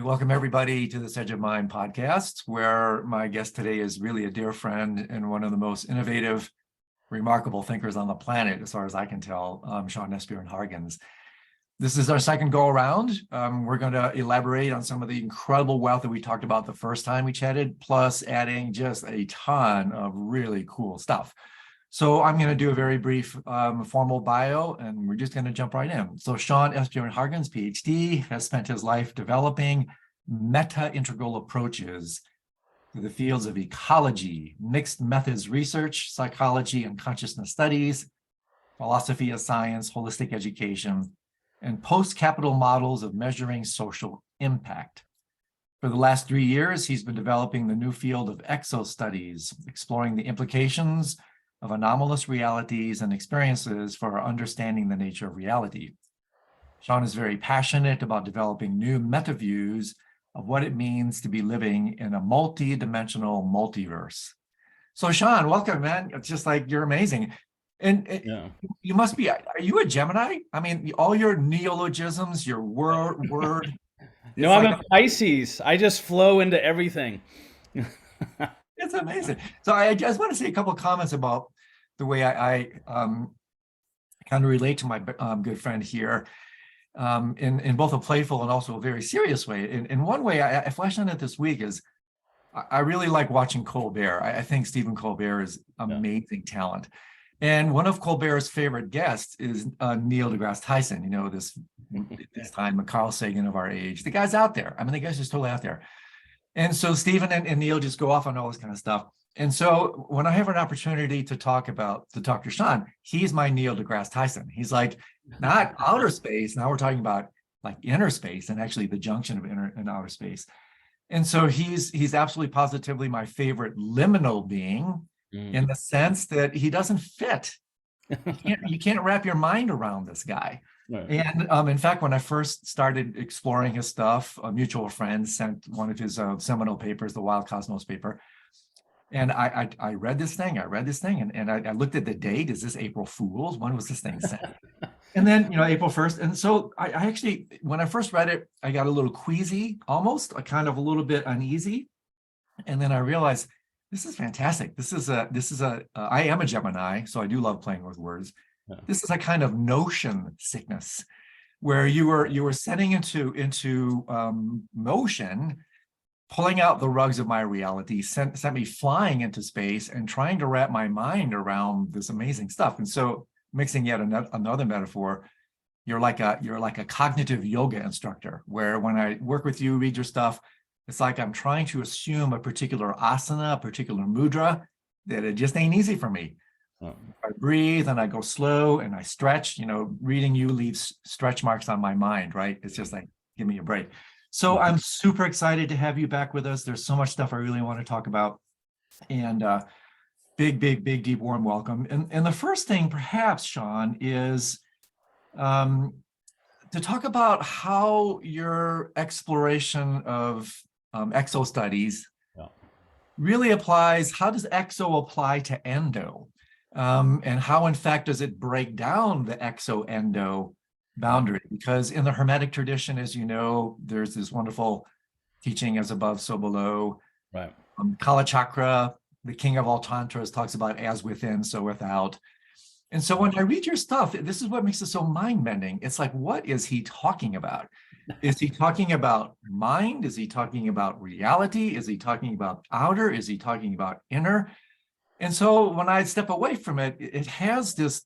Welcome everybody to this Edge of Mind podcast, where my guest today is really a dear friend and one of the most innovative, remarkable thinkers on the planet, as far as I can tell, Sean Esbjørn-Hagens. This is our second go around. We're going to elaborate on some of the incredible wealth that we talked about the first time we chatted, plus adding just a ton of really cool stuff. So I'm going to do a very brief formal bio, and we're just going to jump right in. So Sean Esbjørn-Hagens, PhD, has spent his life developing meta-integral approaches to the fields of ecology, mixed methods research, psychology and consciousness studies, philosophy of science, holistic education, and post-capital models of measuring social impact. For the last 3 years, he's been developing the new field of exo-studies, exploring the implications of anomalous realities and experiences for understanding the nature of reality. Sean is very passionate about developing new meta-views of what it means to be living in a multi-dimensional multiverse. So Sean, welcome, man. It's just like, you're amazing. And you must be, are you a Gemini? I mean, all your neologisms, your word. No, I'm a Pisces. I just flow into everything. It's amazing. So I just want to say a couple of comments about the way I kind of relate to my good friend here in both a playful and also a very serious way. In one way, I flashed on it this week is I really like watching Colbert. I think Stephen Colbert is amazing talent. And one of Colbert's favorite guests is Neil deGrasse Tyson, you know, this time, Carl Sagan of our age. The guy's out there. I mean, the guy's just totally out there. And so Stephen and Neil just go off on all this kind of stuff. And so when I have an opportunity to talk to Sean, he's my Neil deGrasse Tyson. He's like, not outer space. Now we're talking about like inner space and actually the junction of inner and outer space. And so he's absolutely positively my favorite liminal being in the sense that he doesn't fit. You can't wrap your mind around this guy. Right. And in fact, when I first started exploring his stuff, a mutual friend sent one of his seminal papers, the Wild Cosmos paper. And I read this thing, and I looked at the date. Is this April Fool's? When was this thing sent? And then, April 1st. And so I actually, when I first read it, I got a little queasy, almost, kind of a little bit uneasy. And then I realized, this is fantastic. I am a Gemini, so I do love playing with words. Yeah. This is a kind of notion sickness where you were setting into motion, pulling out the rugs of my reality, sent me flying into space and trying to wrap my mind around this amazing stuff. And so, mixing yet another metaphor, you're like a cognitive yoga instructor, where when I work with you, read your stuff, it's like I'm trying to assume a particular asana, a particular mudra, that it just ain't easy for me. I breathe and I go slow and I stretch. Reading you leaves stretch marks on my mind, right? It's just like, give me a break. So I'm super excited to have you back with us. There's so much stuff I really want to talk about. And big, deep, warm welcome. And the first thing, perhaps, Sean, is to talk about how your exploration of exo studies really applies. How does exo apply to endo? And how, in fact, does it break down the exo-endo boundary? Because in the Hermetic tradition, as you know, there's this wonderful teaching as above, so below. Right. Kala Chakra, the king of all tantras, talks about as within, so without. And so when I read your stuff, this is what makes it so mind-bending. It's like, what is he talking about? Is he talking about mind? Is he talking about reality? Is he talking about outer? Is he talking about inner? And so when I step away from it, it has this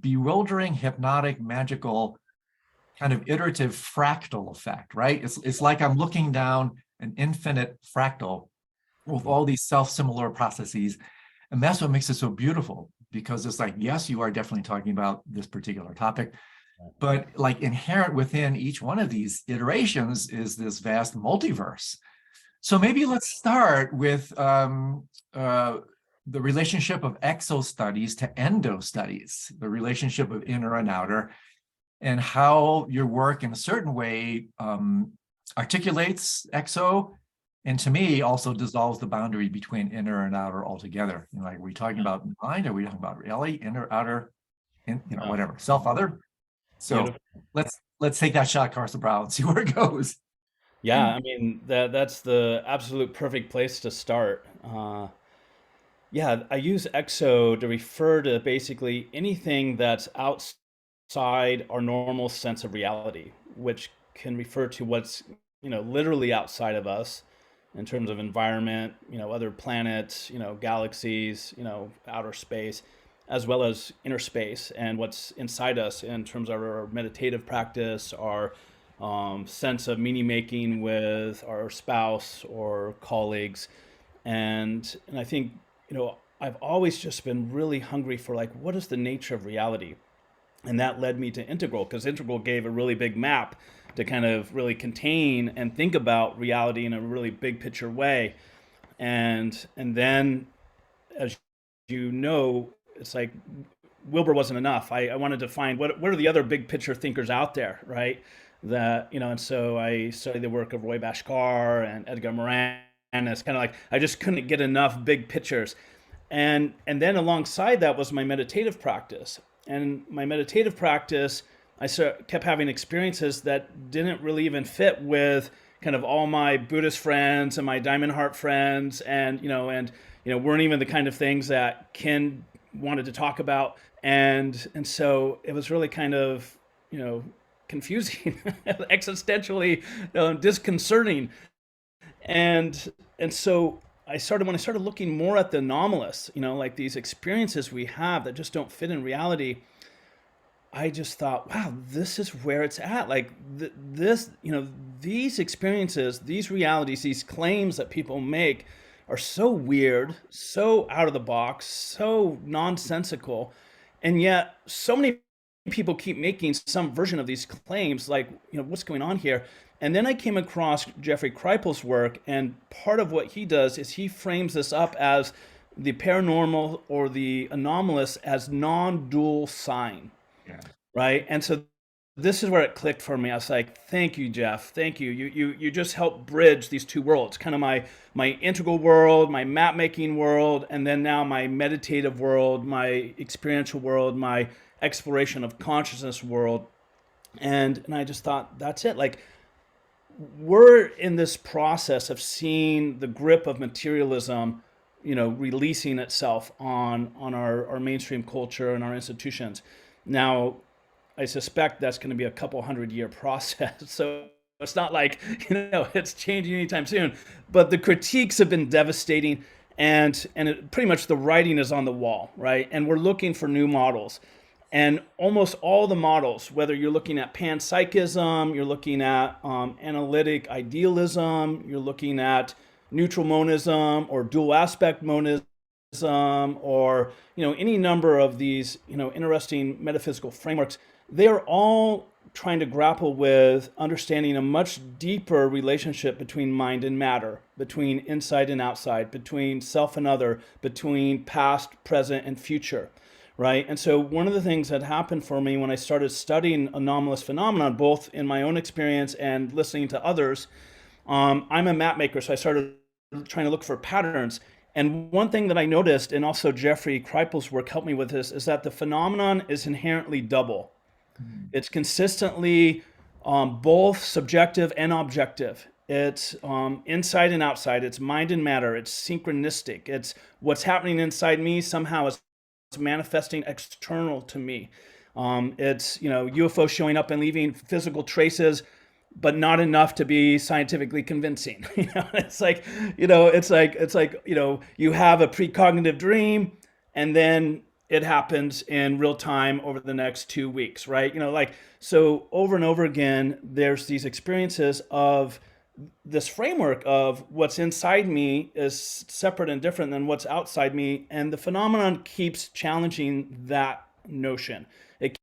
bewildering, hypnotic, magical, kind of iterative fractal effect, right? It's like I'm looking down an infinite fractal with all these self-similar processes. And that's what makes it so beautiful, because it's like, yes, you are definitely talking about this particular topic, but like inherent within each one of these iterations is this vast multiverse. So maybe let's start with the relationship of exo studies to endo studies, the relationship of inner and outer, and how your work in a certain way articulates exo, and to me also dissolves the boundary between inner and outer altogether. Like, are we talking about mind? Are we talking about reality, inner, outer, whatever, self, other? So let's take that shot across the brow and see where it goes. Yeah, I mean that's the absolute perfect place to start. Yeah, I use EXO to refer to basically anything that's outside our normal sense of reality, which can refer to what's, literally outside of us in terms of environment, other planets, galaxies, outer space, as well as inner space and what's inside us in terms of our meditative practice, our sense of meaning making with our spouse or colleagues. And I think, I've always just been really hungry for like what is the nature of reality, and that led me to Integral because Integral gave a really big map to kind of really contain and think about reality in a really big picture way. And then, as you know, it's like Wilbur wasn't enough. I wanted to find what are the other big picture thinkers out there, right? That and so I studied the work of Roy Bhaskar and Edgar Morin. And it's kind of like I just couldn't get enough big pictures. And then alongside that was my meditative practice. And my meditative practice, kept having experiences that didn't really even fit with kind of all my Buddhist friends and my Diamond Heart friends, and weren't even the kind of things that Ken wanted to talk about. And so it was really kind of confusing, existentially disconcerting. And so when I started looking more at the anomalous, like these experiences we have that just don't fit in reality, I just thought, wow, this is where it's at. Like this, these experiences, these realities, these claims that people make are so weird, so out of the box, so nonsensical, and yet so many people keep making some version of these claims. Like, what's going on here? And then I came across Jeffrey Kripal's work, and part of what he does is he frames this up as the paranormal or the anomalous as non-dual sign, Yeah. right? And so this is where it clicked for me. I was like, "Thank you, Jeff. Thank you. You just helped bridge these two worlds, kind of my integral world, my map making world, and then now my meditative world, my experiential world, my exploration of consciousness world." And I just thought, that's it. Like, we're in this process of seeing the grip of materialism, releasing itself on our mainstream culture and our institutions. Now, I suspect that's going to be a couple 100-year process. So it's not like, it's changing anytime soon. But the critiques have been devastating, and pretty much the writing is on the wall, right? And we're looking for new models. And almost all the models, whether you're looking at panpsychism, you're looking at analytic idealism, you're looking at neutral monism or dual aspect monism, or any number of these interesting metaphysical frameworks, they are all trying to grapple with understanding a much deeper relationship between mind and matter, between inside and outside, between self and other, between past, present, and future. Right. And so one of the things that happened for me when I started studying anomalous phenomenon, both in my own experience and listening to others, I'm a map maker, so I started trying to look for patterns. And one thing that I noticed, and also Jeffrey Kripal's work helped me with this, is that the phenomenon is inherently double. Mhm. It's consistently both subjective and objective. It's inside and outside. It's mind and matter. It's synchronistic. It's what's happening inside me somehow is manifesting external to me. It's UFO showing up and leaving physical traces, but not enough to be scientifically convincing. It's like you have a precognitive dream, and then it happens in real time over the next 2 weeks, right? So over and over again, there's these experiences of this framework of what's inside me is separate and different than what's outside me, and the phenomenon keeps challenging that notion. It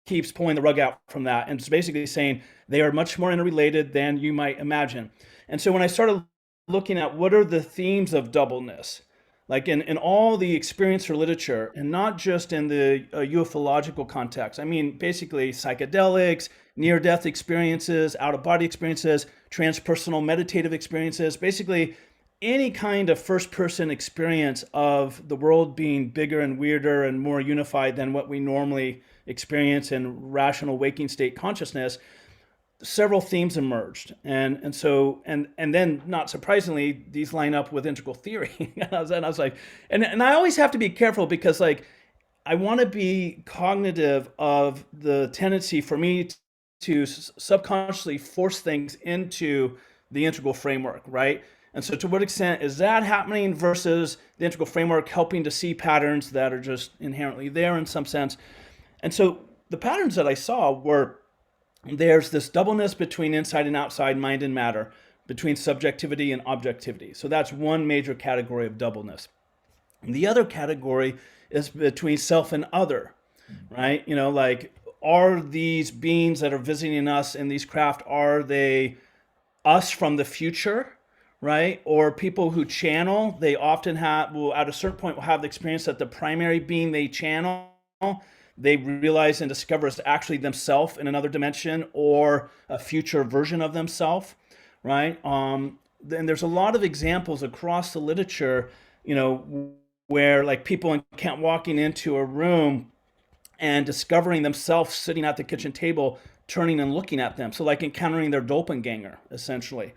keeps pulling the rug out from that, and it's basically saying they are much more interrelated than you might imagine. And so when I started looking at what are the themes of doubleness, like in all the experiencer literature, and not just in the ufological context. I mean, basically psychedelics, near-death experiences, out-of-body experiences, transpersonal meditative experiences, basically any kind of first-person experience of the world being bigger and weirder and more unified than what we normally experience in rational waking state consciousness. several themes emerged, and then not surprisingly, these line up with integral theory. And I was like, and I always have to be careful because like I want to be cognitive of the tendency for me to subconsciously force things into the integral framework, right? And so, to what extent is that happening versus the integral framework helping to see patterns that are just inherently there in some sense? And so, the patterns that I saw were there's this doubleness between inside and outside mind and matter, between subjectivity and objectivity. So, that's one major category of doubleness. And the other category is between self and other, right? Like, are these beings that are visiting us in these craft, are they us from the future, right? Or people who channel, they often will at a certain point will have the experience that the primary being they channel, they realize and discover is actually themselves in another dimension or a future version of themselves, right? And there's a lot of examples across the literature, where like people can't walking into a room and discovering themselves sitting at the kitchen table, turning and looking at them. So like encountering their doppelganger, essentially,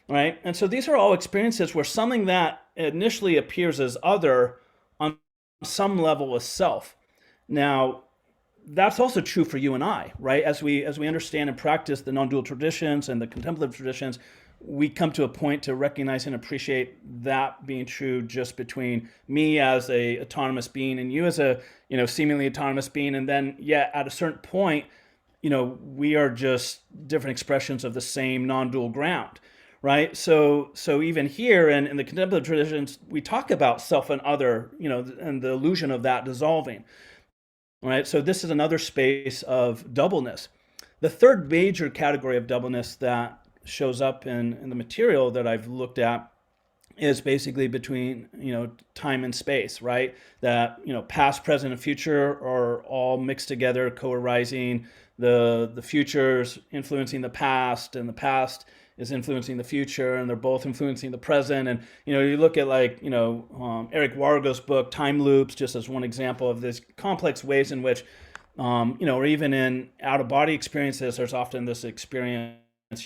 right? And so these are all experiences where something that initially appears as other on some level is self. Now, that's also true for you and I, right? As we understand and practice the non-dual traditions and the contemplative traditions, we come to a point to recognize and appreciate that being true just between me as a autonomous being and you as a seemingly autonomous being, and then at a certain point, we are just different expressions of the same non-dual ground, right? So even here in the contemplative traditions, we talk about self and other, and the illusion of that dissolving. Right. So this is another space of doubleness. The third major category of doubleness that shows up in the material that I've looked at is basically between time and space, right? That past, present, and future are all mixed together, co-arising. The future's influencing the past, and the past is influencing the future, and they're both influencing the present. And you look at like Eric Wargo's book Time Loops, just as one example of this complex ways in which or even in out of body experiences, there's often this experience,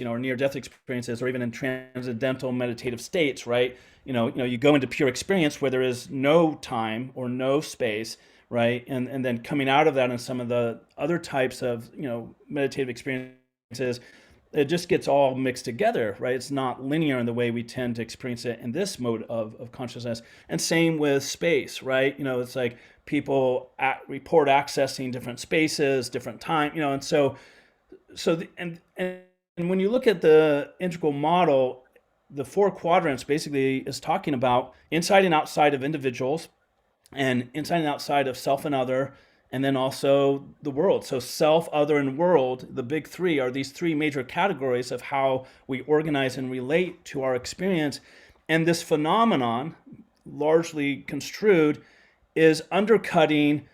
or near death experiences, or even in transcendental meditative states, right? You go into pure experience where there is no time or no space, right? And then coming out of that in some of the other types of meditative experiences, it just gets all mixed together, right? It's not linear in the way we tend to experience it in this mode of consciousness. And same with space, right? It's like people report accessing different spaces, different time, and and when you look at the integral model, the four quadrants basically is talking about inside and outside of individuals, and inside and outside of self and other, and then also the world. So self, other, and world, the big three, are these three major categories of how we organize and relate to our experience. And this phenomenon, largely construed, is undercutting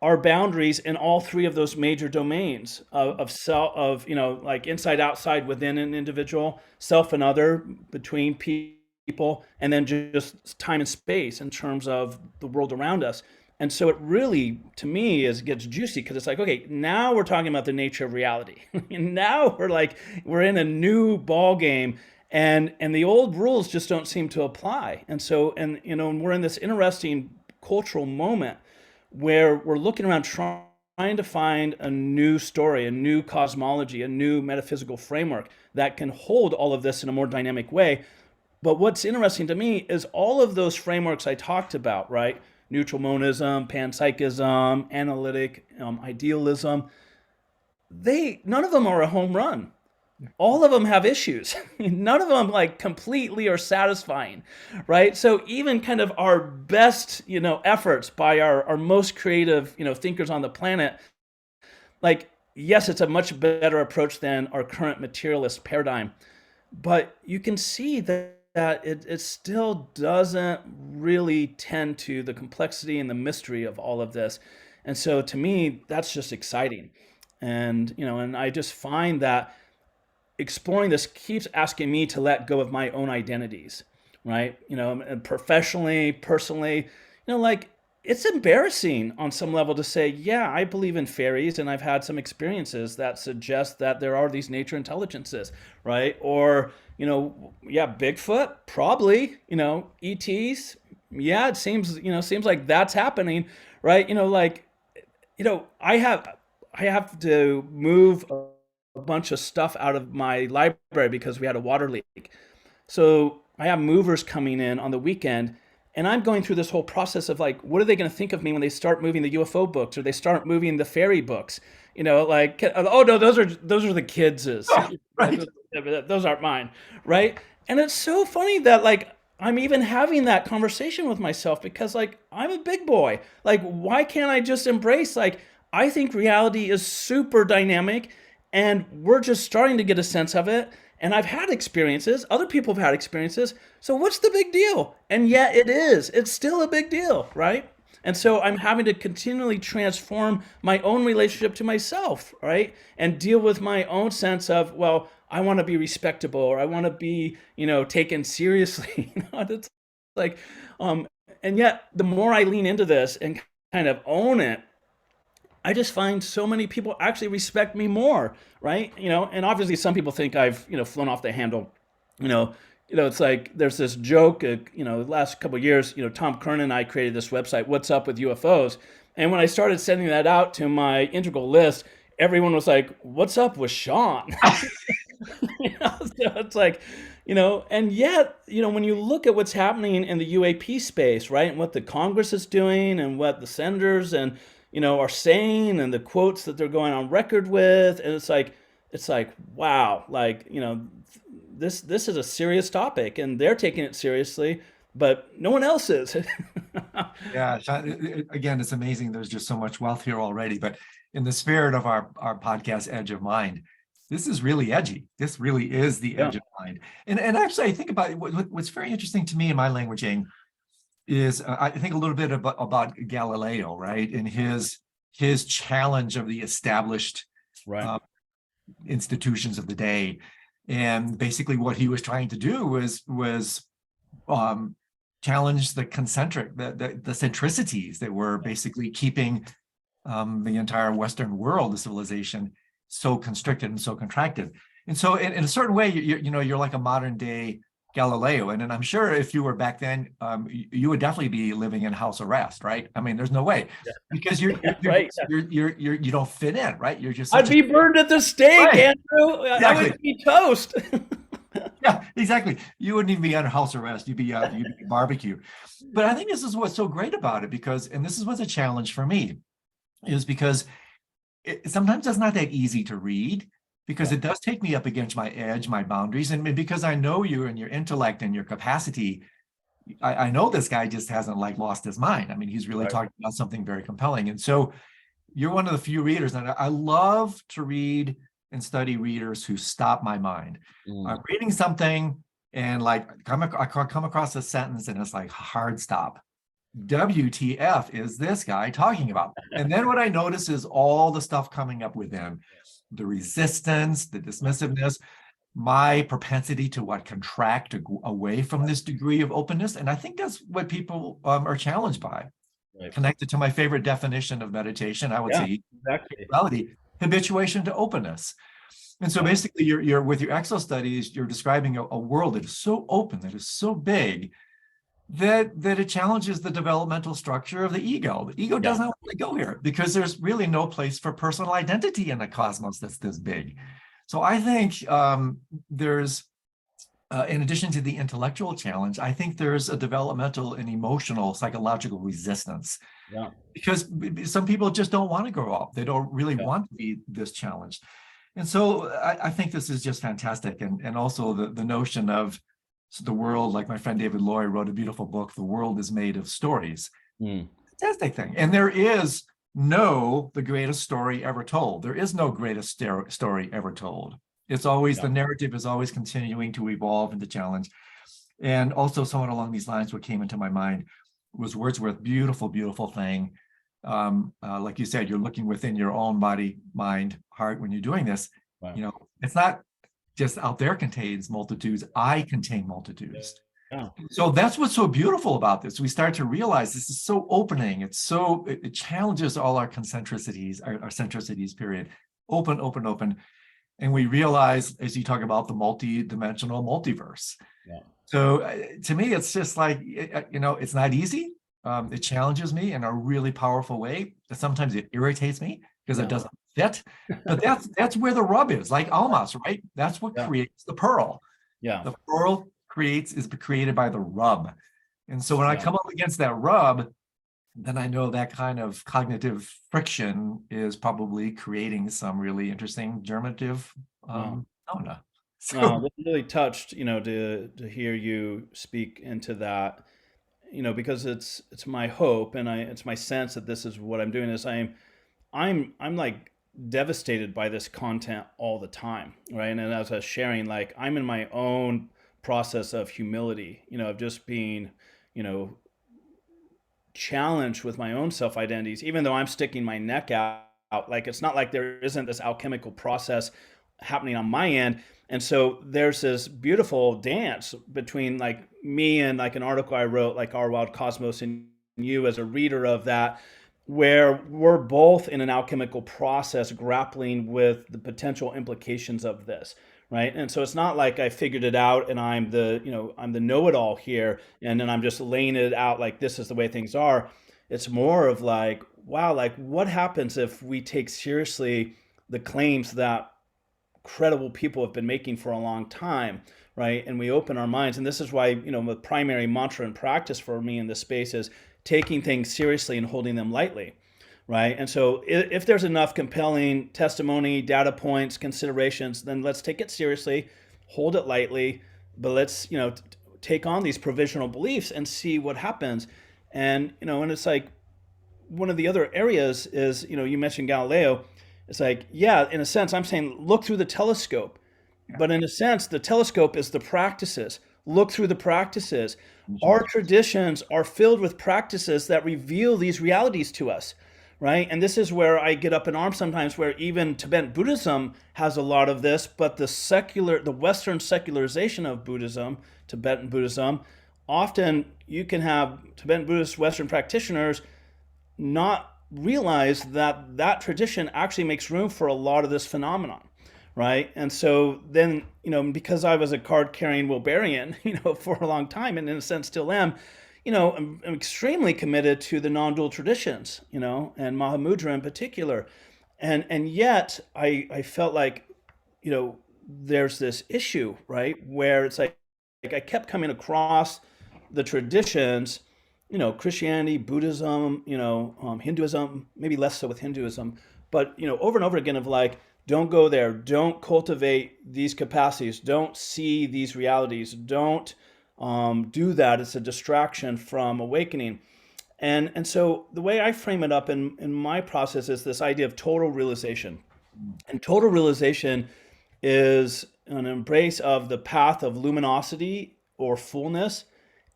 our boundaries in all three of those major domains of self, like inside, outside, within an individual, self and other, between people, and then just time and space in terms of the world around us. And so it really, to me, gets juicy because it's like, okay, now we're talking about the nature of reality. Now we're in a new ball game, and the old rules just don't seem to apply. And so, and we're in this interesting cultural moment where we're looking around trying to find a new story, a new cosmology, a new metaphysical framework that can hold all of this in a more dynamic way. But what's interesting to me is all of those frameworks I talked about, right? Neutral monism, panpsychism, analytic idealism, none of them are a home run. All of them have issues. None of them like completely are satisfying, right? So even kind of our best, efforts by our most creative, thinkers on the planet, like, yes, it's a much better approach than our current materialist paradigm, but you can see that it still doesn't really tend to the complexity and the mystery of all of this. And so to me, that's just exciting. And I just find that exploring this keeps asking me to let go of my own identities, right? And professionally, personally, like it's embarrassing on some level to say, yeah, I believe in fairies and I've had some experiences that suggest that there are these nature intelligences, right? Or, yeah, Bigfoot, probably, ETs. Yeah, it seems like that's happening, right? Like, I have to move a bunch of stuff out of my library because we had a water leak. So I have movers coming in on the weekend, and I'm going through this whole process of like, what are they going to think of me when they start moving the UFO books or they start moving the fairy books? Like, oh no, those are the kids's. Oh, right. Those aren't mine, right? And it's so funny that like I'm even having that conversation with myself because like I'm a big boy. Like, why can't I just embrace like I think reality is super dynamic, and we're just starting to get a sense of it. And I've had experiences, other people have had experiences. So what's the big deal? And yet it is. It's still a big deal, right? And so I'm having to continually transform my own relationship to myself, right? And deal with my own sense of, well, I want to be respectable or I want to be, taken seriously. It's like, um, and yet the more I lean into this and kind of own it, I just find so many people actually respect me more, right? And obviously some people think I've, flown off the handle. You know, it's like there's this joke, the last couple of years, Tom Kern and I created this website, What's Up with UFOs? And when I started sending that out to my integral list, everyone was like, "What's up with Sean?" So it's like, and yet, when you look at what's happening in the UAP space, right, and what the Congress is doing, and what the senators and are saying, and the quotes that they're going on record with, and it's like, wow, like this is a serious topic, and they're taking it seriously, but no one else is. Yeah, Sean, again, it's amazing. There's just so much wealth here already. But in the spirit of our podcast, Edge of Mind, this is really edgy. This really is the Yeah, edge of mind. And actually, I think about it, what's very interesting to me in my languaging is I think a little bit about Galileo, right? And his challenge of the established right. uh, institutions of the day. And basically what he was trying to do was um, challenge the concentric, the centricities that were basically keeping the entire Western world, the civilization, so constricted and so contracted. And so in a certain way, you're like a modern day Galileo. And I'm sure if you were back then, you would definitely be living in house arrest, right? I mean, there's no way because Right. you don't fit in, right? You're just I'd such a be burned at the stake, right. Andrew. I Exactly. would be toast. Yeah, exactly. You wouldn't even be under house arrest. You'd be barbecue. But I think this is what's so great about it because, and this is what's a challenge for me, is because sometimes it's not that easy to read because Yeah, it does take me up against my edge, my boundaries, and because I know you and your intellect and your capacity, I know this guy just hasn't like lost his mind. I mean, he's really right. talking about something very compelling, and so you're one of the few readers, and I love to read and study readers who stop my mind. I'm Mm. reading something and like I come across a sentence and it's like hard stop. WTF is this guy talking about? And then what I notice is all the stuff coming up within the resistance, the dismissiveness, my propensity to what contract away from this degree of openness. And I think that's what people are challenged by. Right. Connected to my favorite definition of meditation, I would Yeah, say exactly. reality, habituation to openness. And so Yeah, basically, you're with your exo studies, you're describing a world that is so open, that is so big, that it challenges the developmental structure of the ego. The ego yeah, doesn't want to go here because there's really no place for personal identity in a cosmos that's this big. So I think there's, in addition to the intellectual challenge, I think there's a developmental and emotional, psychological resistance yeah, because some people just don't want to grow up. They don't really yeah. want to be this challenged. And so I think this is just fantastic. And also the notion of the world, like my friend David Loy wrote a beautiful book, The World is Made of Stories. Mm. Fantastic thing. And there is no the greatest story ever told. There is no greatest story ever told. It's always, Yeah. the narrative is always continuing to evolve and to challenge. And also somewhat along these lines, what came into my mind was Wordsworth, beautiful, beautiful thing. Like you said, you're looking within your own body, mind, heart when you're doing this. Right. It's not just out there contains multitudes, I contain multitudes. Yeah. So that's what's so beautiful about this. We start to realize this is so opening. It challenges all our concentricities, our centricities, period. Open, open, open. And we realize, as you talk about the multi-dimensional multiverse. Yeah. So to me, it's just like, it's not easy. It challenges me in a really powerful way. Sometimes it irritates me because Yeah. it doesn't fit. But that's where the rub is, like Almas, right? That's what Yeah. creates the pearl. Yeah. The pearl is created by the rub. And so when I Yeah. come up against that rub, then I know that kind of cognitive friction is probably creating some really interesting germinative Yeah. phenomena. No, So I'm really touched, to hear you speak into that, because it's my hope and it's my sense that this is what I'm doing is I'm like devastated by this content all the time, right? And as I was sharing, like I'm in my own process of humility, of just being, you know, challenged with my own self identities, even though I'm sticking my neck out. Like it's not like there isn't this alchemical process happening on my end. And so there's this beautiful dance between like me and like an article I wrote, like Our Wild Cosmos, and you as a reader of that, where we're both in an alchemical process grappling with the potential implications of this. Right. And so it's not like I figured it out and I'm the know-it-all here. And then I'm just laying it out like this is the way things are. It's more of like, wow, like what happens if we take seriously the claims that credible people have been making for a long time, right? And we open our minds. And this is why, the primary mantra and practice for me in this space is taking things seriously and holding them lightly, right? And so if there's enough compelling testimony, data points, considerations, then let's take it seriously, hold it lightly, but let's, take on these provisional beliefs and see what happens. And it's like one of the other areas is, you mentioned Galileo. It's like, yeah, in a sense, I'm saying look through the telescope. But in a sense, the telescope is the practices. Look through the practices. Our traditions are filled with practices that reveal these realities to us, right? And this is where I get up in arms sometimes, where even Tibetan Buddhism has a lot of this, but the Western secularization of Buddhism, Tibetan Buddhism, often you can have Tibetan Buddhist Western practitioners not realize that that tradition actually makes room for a lot of this phenomenon, right? And so then, because I was a card-carrying Wilberian, for a long time, and in a sense still am, I'm extremely committed to the non-dual traditions, and Mahamudra in particular, and yet I felt like, there's this issue, right, where it's like I kept coming across the traditions, Christianity, Buddhism, Hinduism, maybe less so with Hinduism, but, over and over again of like, don't go there, don't cultivate these capacities, don't see these realities, don't do that. It's a distraction from awakening. And so the way I frame it up in my process is this idea of total realization. And total realization is an embrace of the path of luminosity or fullness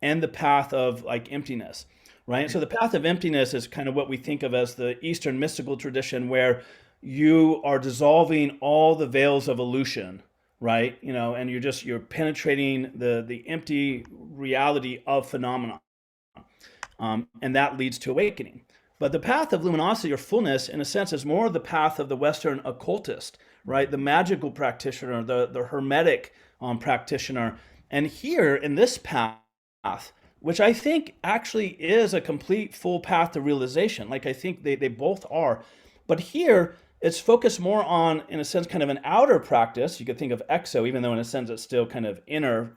and the path of like emptiness, right? So the path of emptiness is kind of what we think of as the Eastern mystical tradition, where you are dissolving all the veils of illusion, right? And you're penetrating the empty reality of phenomena, and that leads to awakening. But the path of luminosity or fullness, in a sense, is more the path of the Western occultist, right? The magical practitioner, the hermetic practitioner. And here in this path, which I think actually is a complete full path to realization, like I think they both are. But here, it's focused more on, in a sense, kind of an outer practice. You could think of exo, even though in a sense it's still kind of inner,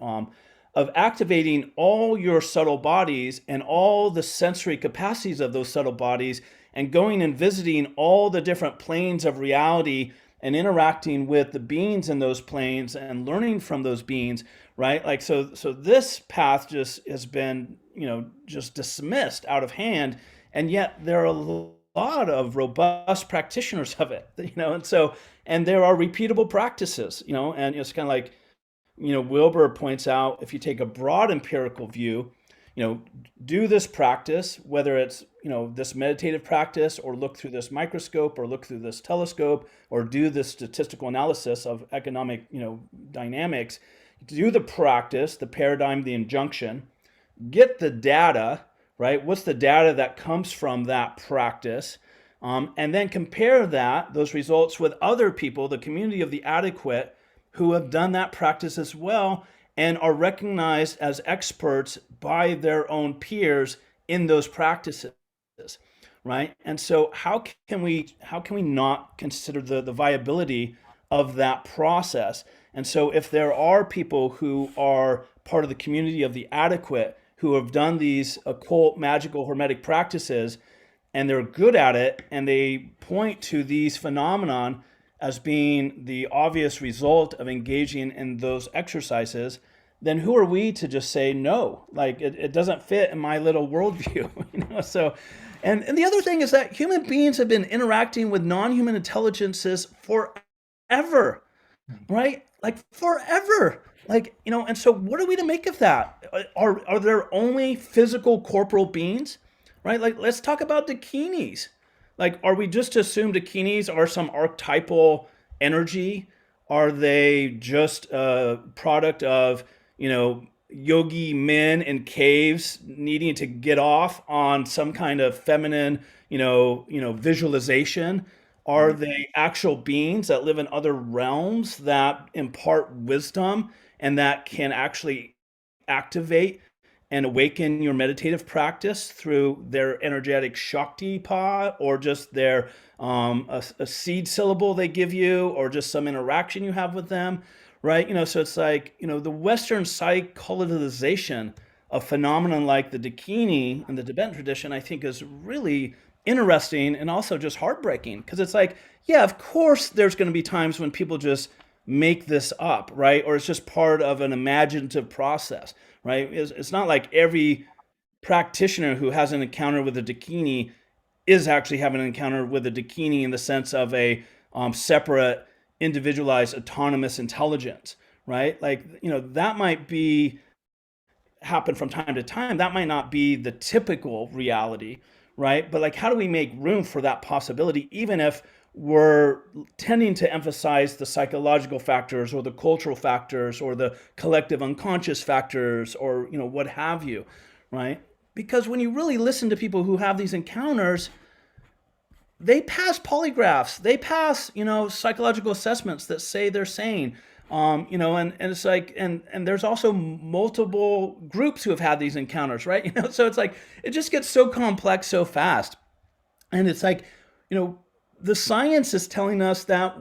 of activating all your subtle bodies and all the sensory capacities of those subtle bodies, and going and visiting all the different planes of reality and interacting with the beings in those planes and learning from those beings, right? Like, so this path just has been, just dismissed out of hand. And yet there are a lot of robust practitioners of it, and there are repeatable practices, and it's kind of like, Wilber points out, if you take a broad empirical view, do this practice, whether it's, this meditative practice, or look through this microscope, or look through this telescope, or do this statistical analysis of economic, dynamics, do the practice, the paradigm, the injunction, get the data, right? What's the data that comes from that practice? And then compare those results with other people, the community of the adequate, who have done that practice as well and are recognized as experts by their own peers in those practices, right? And so how can we not consider the viability of that process? And so if there are people who are part of the community of the adequate who have done these occult, magical, hermetic practices, and they're good at it, and they point to these phenomenon as being the obvious result of engaging in those exercises, then who are we to just say no? Like it doesn't fit in my little worldview, you know? So, and the other thing is that human beings have been interacting with non-human intelligences forever, right? Like forever. Like, you know, and so what are we to make of that? Are there only physical corporal beings? Right? Like, let's talk about dakinis. Like, are we just to assume dakinis are some archetypal energy? Are they just a product of, yogi men in caves needing to get off on some kind of feminine, visualization? Are they actual beings that live in other realms that impart wisdom and that can actually activate and awaken your meditative practice through their energetic Shakti pa, or just their a seed syllable they give you, or just some interaction you have with them, right? So it's like, the Western psychologization of phenomenon like the Dakini and the Tibetan tradition, I think, is really interesting and also just heartbreaking, because it's like, yeah, of course there's going to be times when people just make this up, right? Or it's just part of an imaginative process, right? It's not like every practitioner who has an encounter with a Dakini is actually having an encounter with a Dakini in the sense of a separate, individualized, autonomous intelligence, right? Like, that might be happen from time to time. That might not be the typical reality, right? But like, how do we make room for that possibility, even if we're tending to emphasize the psychological factors or the cultural factors or the collective unconscious factors, or what have you, right? Because when you really listen to people who have these encounters, they pass polygraphs, they pass psychological assessments that say they're sane, and it's like, and there's also multiple groups who have had these encounters, right? So it's like it just gets so complex so fast. And it's like, the science is telling us that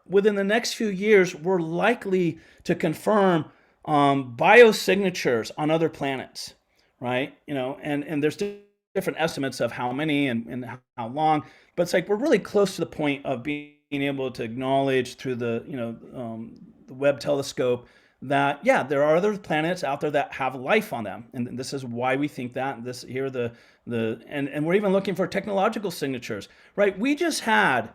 within the next few years, we're likely to confirm biosignatures on other planets, right? And there's different estimates of how many and how long, but it's like we're really close to the point of being able to acknowledge through the Webb telescope that, yeah, there are other planets out there that have life on them, and this is why we think that. This here and we're even looking for technological signatures, right? We just had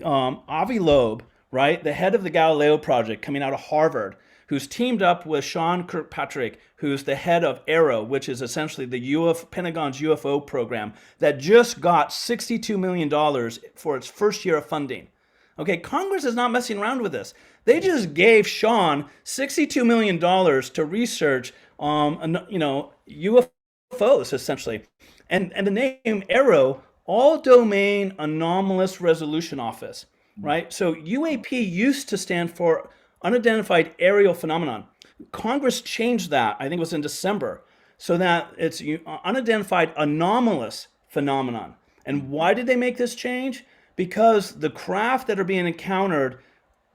Avi Loeb, right, the head of the Galileo project, coming out of Harvard, who's teamed up with Sean Kirkpatrick, who's the head of ARROW, which is essentially the Pentagon's UFO program that just got $62 million for its first year of funding. Okay, Congress is not messing around with this. They just gave Sean $62 million to research, UFOs, essentially. And the name ARROW, All Domain Anomalous Resolution Office, right? So UAP used to stand for Unidentified Aerial Phenomenon. Congress changed that, I think it was in December, so that it's Unidentified Anomalous Phenomenon. And why did they make this change? Because the craft that are being encountered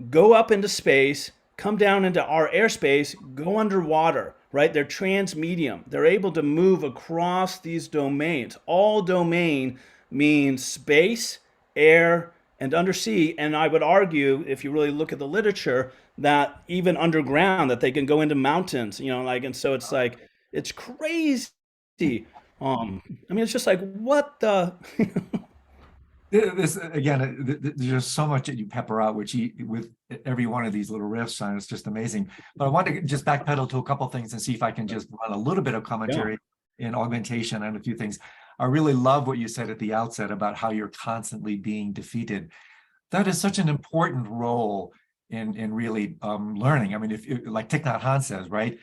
go up into space, come down into our airspace, go underwater, right? They're transmedium. They're able to move across these domains. All domain means space, air, and undersea. And I would argue, if you really look at the literature, that even underground, that they can go into mountains, and so it's like, it's crazy. It's just like, what the... This again, there's just so much that you pepper out, with every one of these little riffs, and it's just amazing. But I want to just backpedal to a couple of things and see if I can just run a little bit of commentary in augmentation and a few things. I really love what you said at the outset about how you're constantly being defeated. That is such an important role in really learning. I mean, if like Thich Nhat Hanh says, right?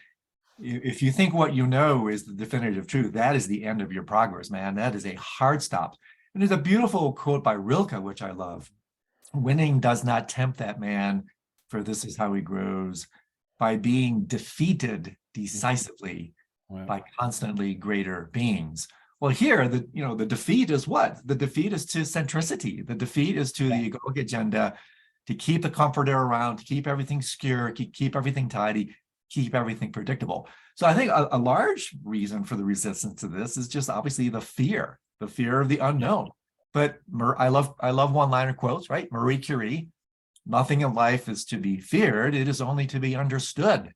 If you think what you know is the definitive truth, that is the end of your progress, man. That is a hard stop. And there's a beautiful quote by Rilke, which I love. Winning does not tempt that man, for this is how he grows, by being defeated decisively Right. by constantly greater beings. Well, here, the defeat is what? The defeat is to centricity. The defeat is to the egoic agenda, to keep the comforter around, to keep everything secure, keep everything tidy, keep everything predictable. So I think a large reason for the resistance to this is just obviously the fear of the unknown. But I love one-liner quotes, right? Marie Curie, nothing in life is to be feared, it is only to be understood.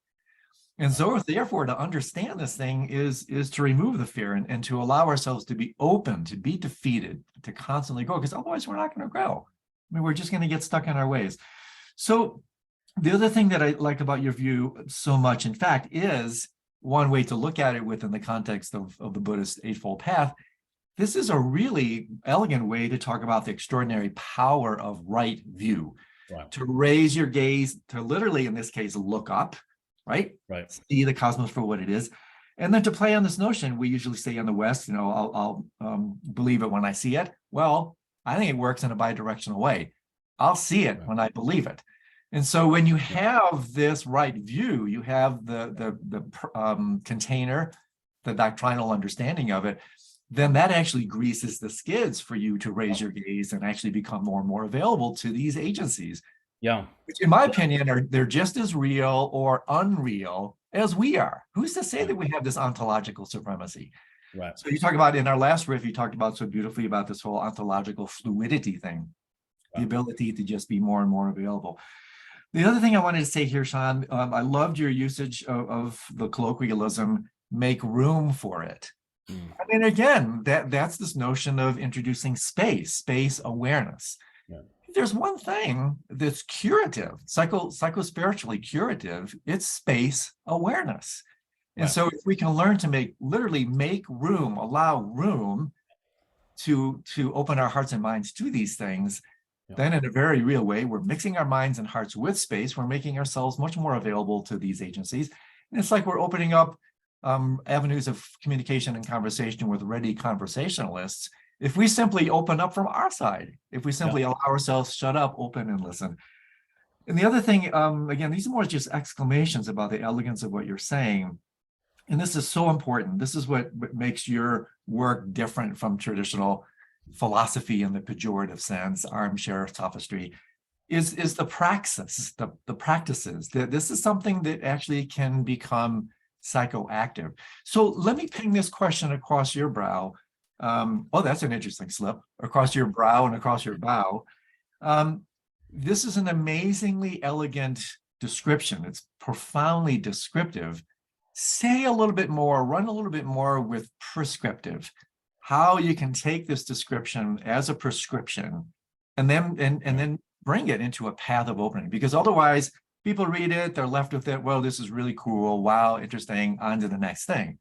And so therefore, to understand this thing is to remove the fear and to allow ourselves to be open, to be defeated, to constantly grow, because otherwise we're not going to grow. I mean, we're just going to get stuck in our ways. So the other thing that I like about your view so much, in fact, is one way to look at it within the context of the Buddhist Eightfold Path. This is a really elegant way to talk about the extraordinary power of right view, Right. to raise your gaze, to literally, in this case, look up, right? Right. See the cosmos for what it is. And then to play on this notion, we usually say in the West, I'll believe it when I see it. Well, I think it works in a bi-directional way. I'll see it when I believe it. And so when you have this right view, you have the container, the doctrinal understanding of it, then that actually greases the skids for you to raise your gaze and actually become more and more available to these agencies. Yeah. Which in my opinion, they're just as real or unreal as we are. Who's to say that we have this ontological supremacy? Right. So you talk about, in our last riff, you talked about so beautifully about this whole ontological fluidity thing, the ability to just be more and more available. The other thing I wanted to say here, Sean, I loved your usage of the colloquialism, make room for it. I mean, again, that's this notion of introducing space awareness. Yeah. There's one thing that's curative, psycho-spiritually curative, it's space awareness. And so if we can learn to literally make room, allow room to open our hearts and minds to these things, then in a very real way, we're mixing our minds and hearts with space. We're making ourselves much more available to these agencies. And it's like we're opening up avenues of communication and conversation with ready conversationalists. If we simply open up from our side, if we simply allow ourselves shut up, open, and listen. And the other thing, again, these are more just exclamations about the elegance of what you're saying. And this is so important. This is what makes your work different from traditional philosophy in the pejorative sense, armchair sophistry, is the praxis, the practices. This is something that actually can become psychoactive. So let me ping this question across your brow. Oh, that's an interesting slip. Across your brow and across your bow. This is an amazingly elegant description. It's profoundly descriptive. Say a little bit more, run a little bit more with prescriptive. How you can take this description as a prescription and then bring it into a path of opening. Because otherwise, people read it, they're left with it. Well, this is really cool. Wow, interesting. On to the next thing.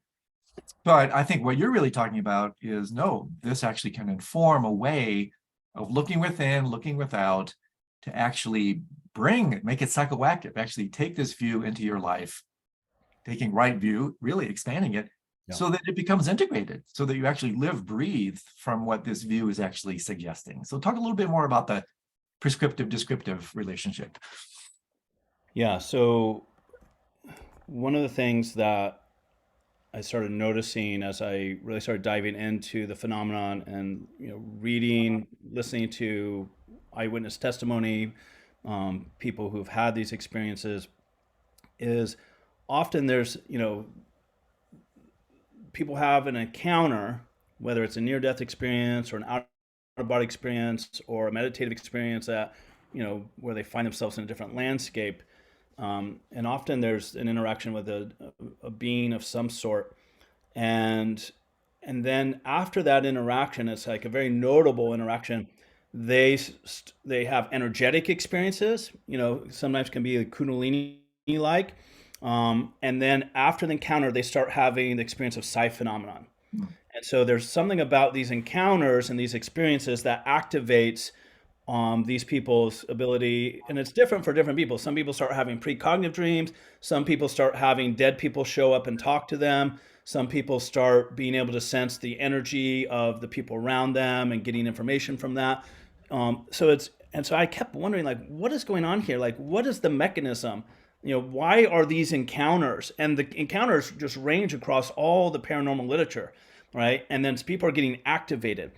But I think what you're really talking about is, no, this actually can inform a way of looking within, looking without, to actually make it psychoactive, actually take this view into your life, taking right view, really expanding it, so that it becomes integrated, so that you actually live, breathe from what this view is actually suggesting. So talk a little bit more about the prescriptive-descriptive relationship. Yeah, so one of the things that I started noticing as I really started diving into the phenomenon and reading, listening to eyewitness testimony, people who've had these experiences, is often there's people have an encounter, whether it's a near-death experience or an out-of-body experience or a meditative experience that where they find themselves in a different landscape. And often there's an interaction with a being of some sort. And then after that interaction, it's like a very notable interaction. They have energetic experiences, sometimes can be a Kundalini-like. And then after the encounter, they start having the experience of psi phenomenon. And so there's something about these encounters and these experiences that activates these people's ability, and it's different for different people. Some people start having precognitive dreams. Some people start having dead people show up and talk to them. Some people start being able to sense the energy of the people around them and getting information from that. So I kept wondering, like, what is going on here? Like, what is the mechanism? Why are these encounters? And the encounters just range across all the paranormal literature, right? And then people are getting activated.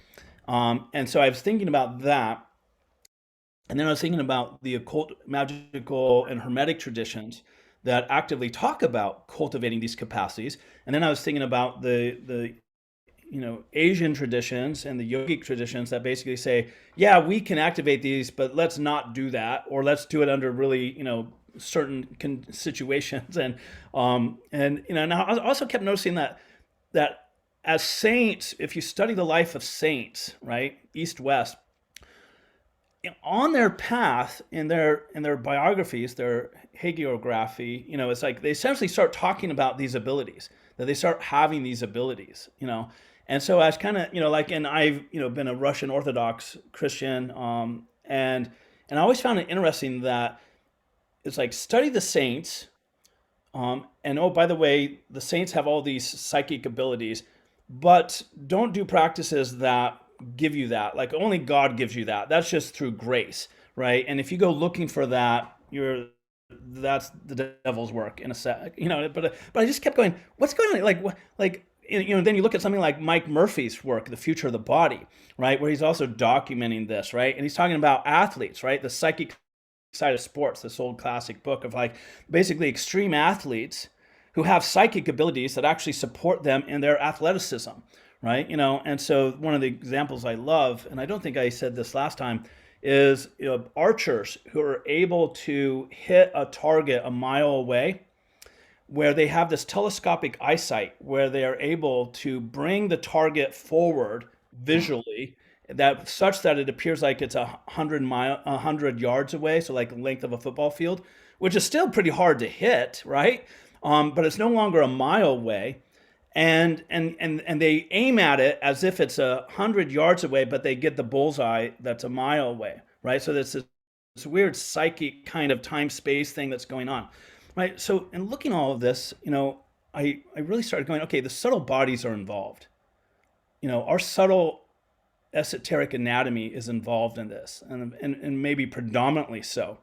And so I was thinking about that. And then I was thinking about the occult, magical, and hermetic traditions that actively talk about cultivating these capacities. And then I was thinking about the Asian traditions and the yogic traditions that basically say, yeah, we can activate these, but let's not do that, or let's do it under really certain situations. And I also kept noticing that as saints, if you study the life of saints, right, east west, on their path in their biographies, their hagiography, it's like they essentially start talking about these abilities, that they start having these abilities. And so I was kind of, like, and I've, been a Russian Orthodox Christian, and I always found it interesting that it's like study the saints, and oh, by the way, the saints have all these psychic abilities, but don't do practices that give you that. Like only God gives you that. That's just through grace, right? And if you go looking for that, that's the devil's work in a sec. But I just kept going. What's going on? Then you look at something like Mike Murphy's work, The Future of the Body, right, where he's also documenting this, right, and he's talking about athletes, right, the psychic side of sports, this old classic book of like basically extreme athletes who have psychic abilities that actually support them in their athleticism, right? And so one of the examples I love, and I don't think I said this last time, is archers who are able to hit a target a mile away, where they have this telescopic eyesight, where they are able to bring the target forward visually, that such that it appears like it's 100 yards away, so like the length of a football field, which is still pretty hard to hit, right? But it's no longer a mile away, and they aim at it as if it's 100 yards away, but they get the bullseye that's a mile away, right? So there's this weird psychic kind of time space thing that's going on, right? So in looking at all of this, I really started going, okay, the subtle bodies are involved. Our subtle esoteric anatomy is involved in this, and maybe predominantly so.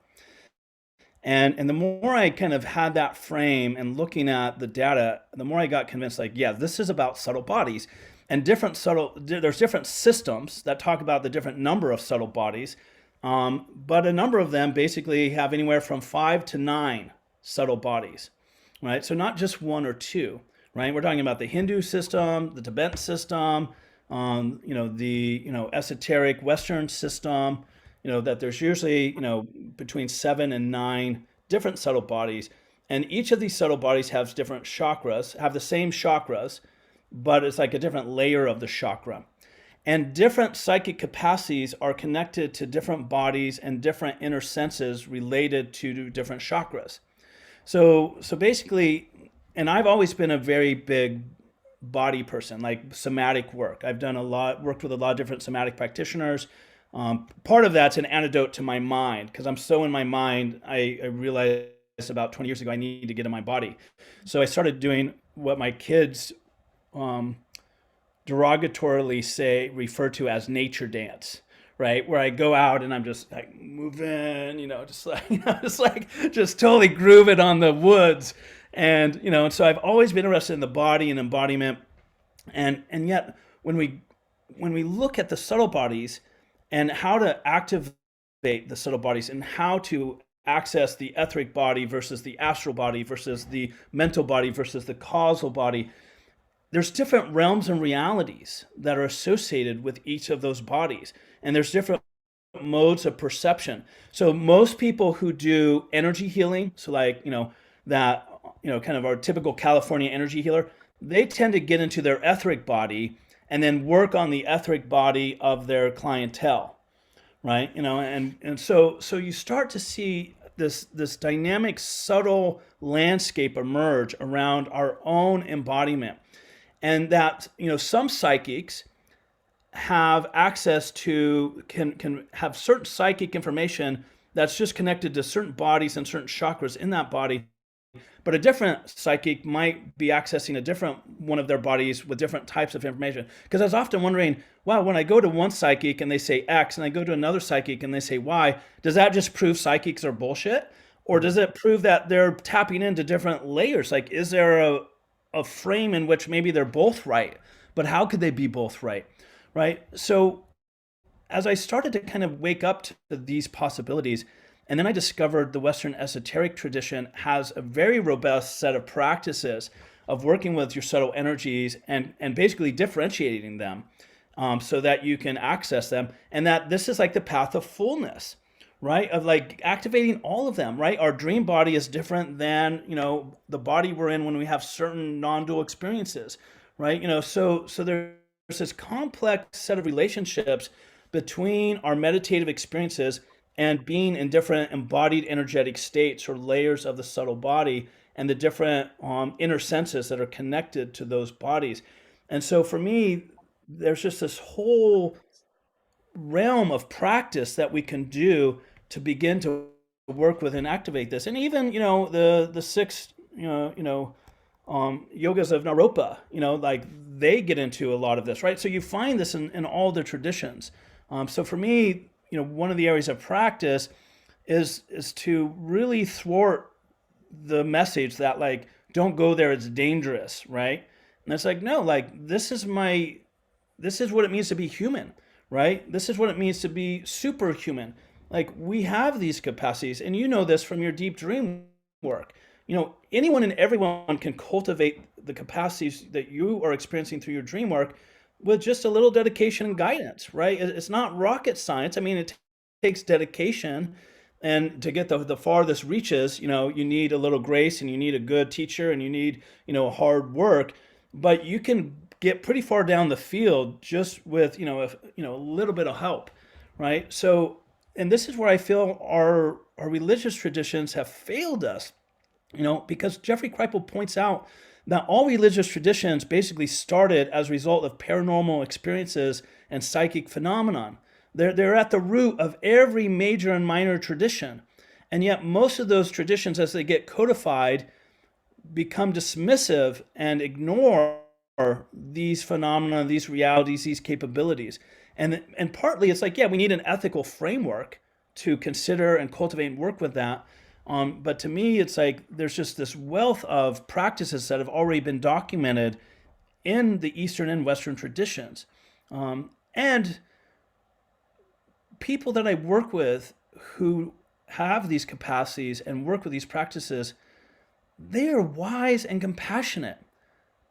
And the more I kind of had that frame and looking at the data, the more I got convinced, like, yeah, this is about subtle bodies and there's different systems that talk about the different number of subtle bodies. But a number of them basically have anywhere from 5 to 9 subtle bodies, right? So not just one or two, right? We're talking about the Hindu system, the Tibetan system, the esoteric Western system, that there's usually, between 7 and 9 different subtle bodies. And each of these subtle bodies have different chakras, have the same chakras, but it's like a different layer of the chakra. And different psychic capacities are connected to different bodies and different inner senses related to different chakras. So basically, and I've always been a very big body person, like somatic work. I've worked with a lot of different somatic practitioners. Part of that's an antidote to my mind, because I'm so in my mind. I realized about 20 years ago I need to get in my body. So I started doing what my kids derogatorily refer to as nature dance, right? Where I go out and I'm just like moving, just totally grooving on the woods. And so I've always been interested in the body and embodiment. And yet when we look at the subtle bodies and how to activate the subtle bodies and how to access the etheric body versus the astral body versus the mental body versus the causal body, there's different realms and realities that are associated with each of those bodies. And there's different modes of perception. So most people who do energy healing, so like, that, kind of our typical California energy healer, they tend to get into their etheric body and then work on the etheric body of their clientele, right? And so you start to see this dynamic, subtle landscape emerge around our own embodiment. And that, some psychics have access to, can have certain psychic information that's just connected to certain bodies and certain chakras in that body, but a different psychic might be accessing a different one of their bodies with different types of information. Because I was often wondering, wow, when I go to one psychic and they say X, and I go to another psychic and they say Y, does that just prove psychics are bullshit? Or does it prove that they're tapping into different layers? Like, is there a frame in which maybe they're both right? But how could they be both right? Right? So as I started to kind of wake up to these possibilities, and then I discovered the Western esoteric tradition has a very robust set of practices of working with your subtle energies and basically differentiating them, so that you can access them. And that this is like the path of fullness, right? Of like activating all of them, right? Our dream body is different than, the body we're in when we have certain non-dual experiences, right? So there's this complex set of relationships between our meditative experiences and being in different embodied energetic states or layers of the subtle body, and the different inner senses that are connected to those bodies. And so for me, there's just this whole realm of practice that we can do to begin to work with and activate this. And even, the six, yogas of Naropa, like they get into a lot of this, right? So you find this in all the traditions. So for me, one of the areas of practice is to really thwart the message that, like, don't go there, it's dangerous, right? And it's like, no, like, this is what it means to be human, right? This is what it means to be superhuman. Like, we have these capacities, and you know this from your deep dream work. Anyone and everyone can cultivate the capacities that you are experiencing through your dream work with just a little dedication and guidance, right? It's not rocket science. I mean, it takes dedication, and to get the farthest reaches, you need a little grace, and you need a good teacher, and you need, hard work. But you can get pretty far down the field just with, a little bit of help, right? So, and this is where I feel our religious traditions have failed us, because Jeffrey Kripal points out that all religious traditions basically started as a result of paranormal experiences and psychic phenomenon. They're at the root of every major and minor tradition. And yet most of those traditions, as they get codified, become dismissive and ignore these phenomena, these realities, these capabilities. And partly it's like, yeah, we need an ethical framework to consider and cultivate and work with that. But to me, it's like there's just this wealth of practices that have already been documented in the Eastern and Western traditions. And people that I work with who have these capacities and work with these practices, they are wise and compassionate.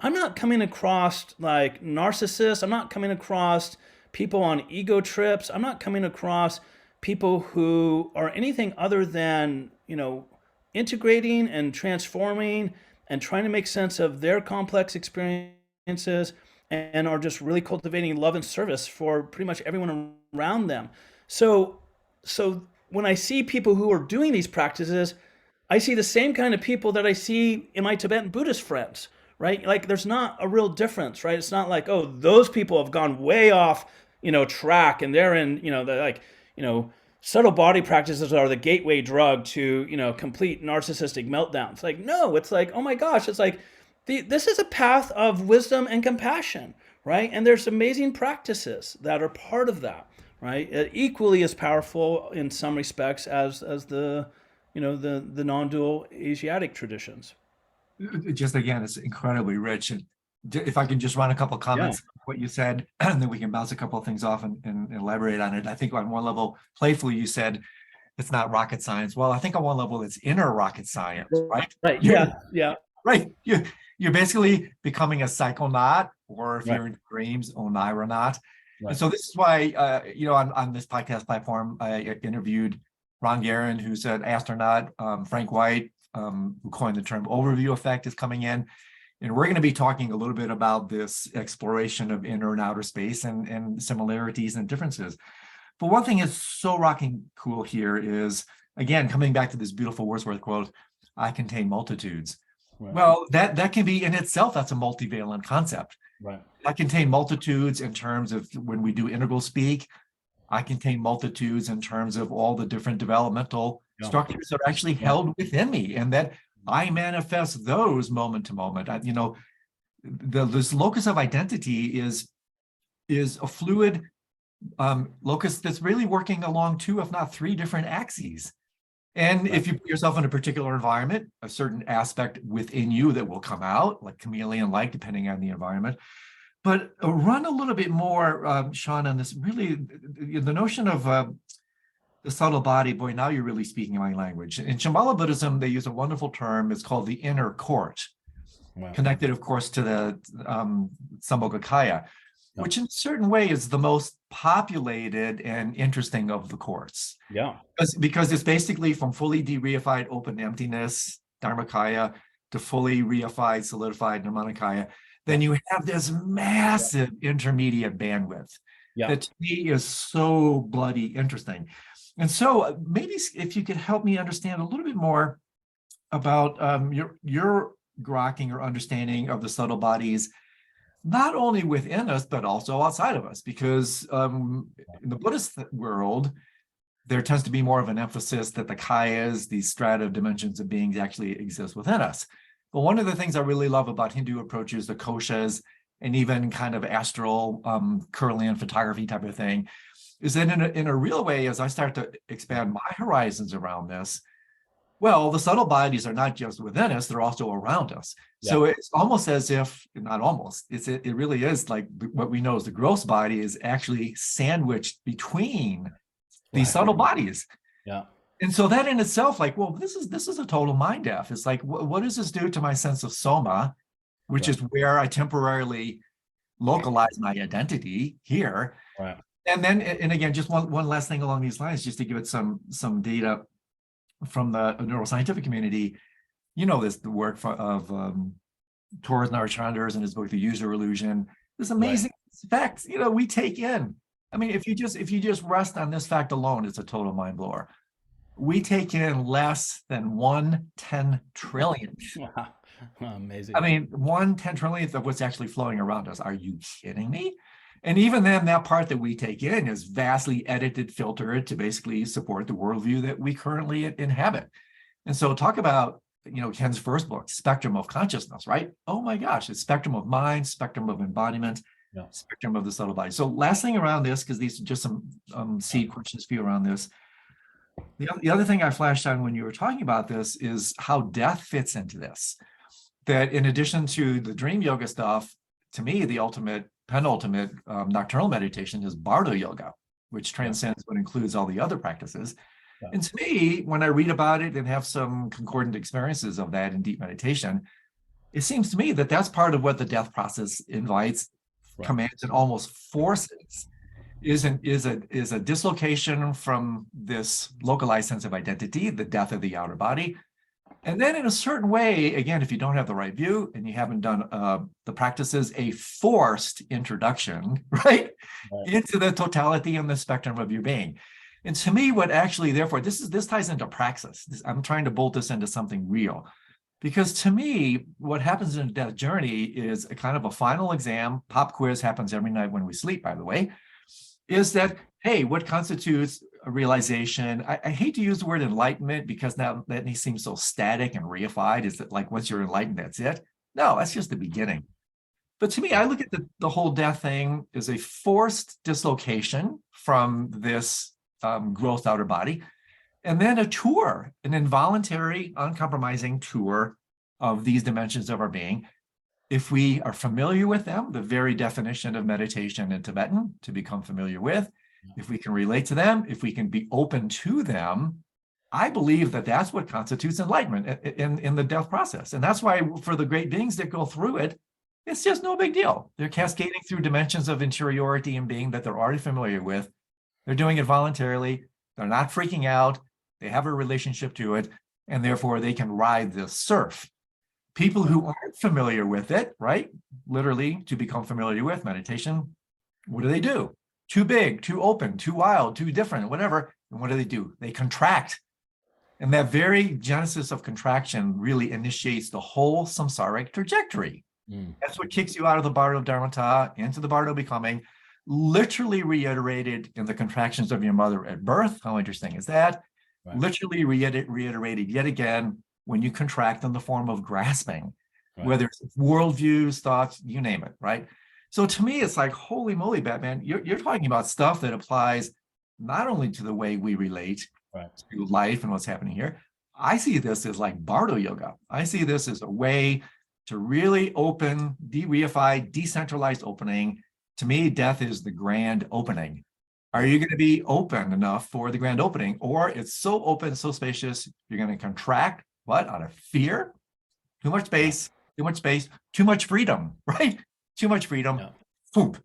I'm not coming across like narcissists. I'm not coming across people on ego trips. I'm not coming across people who are anything other than, integrating and transforming and trying to make sense of their complex experiences, and are just really cultivating love and service for pretty much everyone around them. So when I see people who are doing these practices, I see the same kind of people that I see in my Tibetan Buddhist friends, right? Like, there's not a real difference, right? It's not like, oh, those people have gone way off, track, and they're in, subtle body practices are the gateway drug to, complete narcissistic meltdowns. Like, no, it's like, oh my gosh, it's like, this is a path of wisdom and compassion, right? And there's amazing practices that are part of that, right? Equally as powerful in some respects as the, the non-dual Asiatic traditions. Just again, it's incredibly rich. And if I can just run a couple of Yeah. comments on what you said, and then we can bounce a couple of things off and elaborate on it. I think on one level, playfully, you said it's not rocket science. Well, I think on one level, it's inner rocket science, right? Right. You're- Yeah. Yeah. Right. You're basically becoming a psychonaut, or if Right. you're in dreams, onironaut. Right. And so this is why, on this podcast platform, I interviewed Ron Guerin, who's an astronaut, Frank White, who coined the term overview effect, is coming in. And we're going to be talking a little bit about this exploration of inner and outer space and similarities and differences. But one thing is so rocking cool here is, again, coming back to this beautiful Wordsworth quote, I contain multitudes. Right. Well, that can be in itself, that's a multivalent concept. Right. I contain multitudes in terms of when we do integral speak. I contain multitudes in terms of all the different developmental Yeah. structures that are actually Yeah. held within me, and that I manifest those moment to moment. This locus of identity is a fluid locus that's really working along two, if not three, different axes. And Right. if you put yourself in a particular environment, a certain aspect within you that will come out, like chameleon-like, depending on the environment. But run a little bit more, Sean, on this. Really, the notion of the subtle body. Boy, now you're really speaking my language. In Shambhala Buddhism, they use a wonderful term. It's called the inner court, Right. connected, of course, to the Sambhogakaya, Yeah. which in a certain way is the most populated and interesting of the courts. Yeah. Because it's basically from fully de-reified open emptiness, Dharmakaya, to fully reified, solidified Nirmanakaya. Then you have this massive intermediate bandwidth Yeah. that to me is so bloody interesting. And so maybe if you could help me understand a little bit more about your grokking or understanding of the subtle bodies, not only within us, but also outside of us, because in the Buddhist world, there tends to be more of an emphasis that the kayas, these strata of dimensions of beings, actually exist within us. But one of the things I really love about Hindu approaches, the koshas, and even kind of astral Kirlian photography type of thing, is that in a real way, as I start to expand my horizons around this, well, the subtle bodies are not just within us, they're also around us. Yeah. So it's almost as if, not almost, it really is like what we know as the gross body is actually sandwiched between these Right. subtle bodies. Yeah. And so that in itself, like, well, this is a total mind F. It's like, what does this do to my sense of soma, which Right. is where I temporarily localize my identity here. Right. And then, and again, just one last thing along these lines, just to give it some data from the neuroscientific community. You know this, the work of Torres Narchandras in his book, The User Illusion. This amazing fact, we take in. I mean, if you just rest on this fact alone, it's a total mind blower. We take in less than 1/10 trillionth. Wow. Amazing. I mean, 1/10 trillionth of what's actually flowing around us. Are you kidding me? And even then, that part that we take in is vastly edited, filtered to basically support the worldview that we currently inhabit. And so talk about, Ken's first book, Spectrum of Consciousness, right? Oh my gosh, it's spectrum of mind, spectrum of embodiment, Yeah. spectrum of the subtle body. So last thing around this, because these are just some seed questions for you around this. The other thing I flashed on when you were talking about this is how death fits into this. That in addition to the dream yoga stuff, to me, the penultimate nocturnal meditation is Bardo yoga, which transcends what includes all the other practices. Yeah. And to me, when I read about it and have some concordant experiences of that in deep meditation, it seems to me that that's part of what the death process invites, Right. commands, and almost forces. Is a dislocation from this localized sense of identity, the death of the outer body. And then in a certain way, again, if you don't have the right view and you haven't done the practices, a forced introduction, right, into the totality and the spectrum of your being. And to me, what actually, therefore, this ties into praxis. I'm trying to bolt this into something real. Because to me, what happens in a death journey is a kind of a final exam. Pop quiz happens every night when we sleep, by the way. Is that, hey, what constitutes a realization? I hate to use the word enlightenment because now that seems so static and reified. Is it like once you're enlightened, that's it? No, that's just the beginning. But to me, I look at the whole death thing as a forced dislocation from this gross outer body, and then a tour, an involuntary, uncompromising tour of these dimensions of our being. If we are familiar with them, the very definition of meditation in Tibetan, to become familiar with, if we can relate to them, if we can be open to them, I believe that that's what constitutes enlightenment in the death process. And that's why for the great beings that go through it, it's just no big deal. They're cascading through dimensions of interiority and being that they're already familiar with. They're doing it voluntarily. They're not freaking out. They have a relationship to it, and therefore they can ride the surf. People who aren't familiar with it, right? Literally, to become familiar with meditation, what do? Too big, too open, too wild, too different, whatever. And what do? They contract. And that very genesis of contraction really initiates the whole samsaric trajectory. Mm. That's what kicks you out of the Bardo Dharmata into the Bardo becoming, literally reiterated in the contractions of your mother at birth. How interesting is that? Right. Literally reiterated yet again when you contract in the form of grasping, Right. whether it's worldviews, thoughts, you name it, right? So to me, it's like, holy moly, Batman, you're talking about stuff that applies not only to the way we relate Right. to life and what's happening here. I see this as like Bardo yoga. I see this as a way to really open, de-reify, decentralized opening. To me, death is the grand opening. Are you going to be open enough for the grand opening? Or it's so open, so spacious, you're going to contract what? Out of fear? Too much Yeah. space, too much space, too much freedom, right? Too much freedom. Yeah. Boom.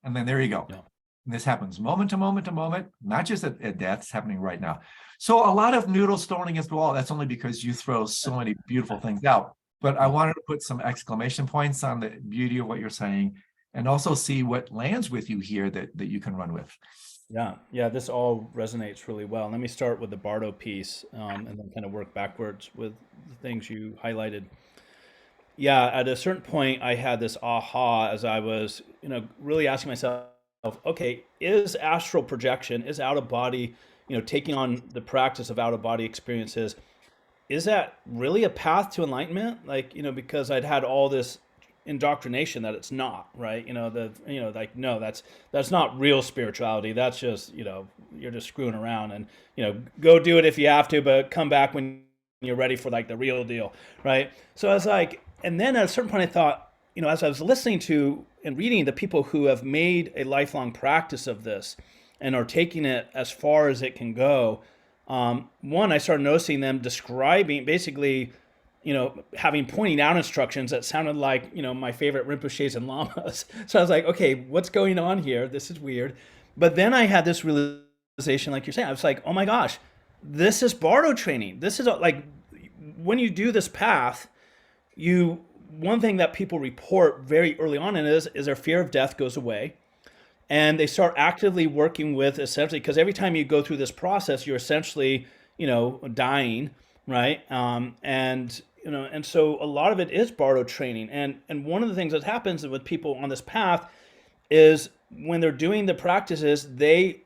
And then there you go. Yeah. And this happens moment to moment to moment, not just at death, it's happening right now. So a lot of noodle stoning against the wall, that's only because you throw so many beautiful things out. But I Yeah. wanted to put some exclamation points on the beauty of what you're saying and also see what lands with you here that you can run with. Yeah, yeah, this all resonates really well. Let me start with the Bardo piece, and then kind of work backwards with the things you highlighted. Yeah, at a certain point, I had this aha as I was, really asking myself, okay, is astral projection, is out of body, taking on the practice of out of body experiences, is that really a path to enlightenment? Like, because I'd had all this indoctrination that it's not, right? Like, no, that's not real spirituality. That's just, you're just screwing around, and, go do it if you have to, but come back when you're ready for like the real deal, right? So I was like, and then at a certain point I thought, as I was listening to and reading the people who have made a lifelong practice of this and are taking it as far as it can go, one, I started noticing them describing basically, having pointing out instructions that sounded like, my favorite Rinpoches and Lamas. So I was like, okay, what's going on here? This is weird. But then I had this realization, like you're saying, I was like, oh my gosh, this is Bardo training. This is like, when you do this path, one thing that people report very early on in is their fear of death goes away, and they start actively working with, essentially, because every time you go through this process you're essentially dying, right? And so a lot of it is Bardo training, and one of the things that happens with people on this path is when they're doing the practices they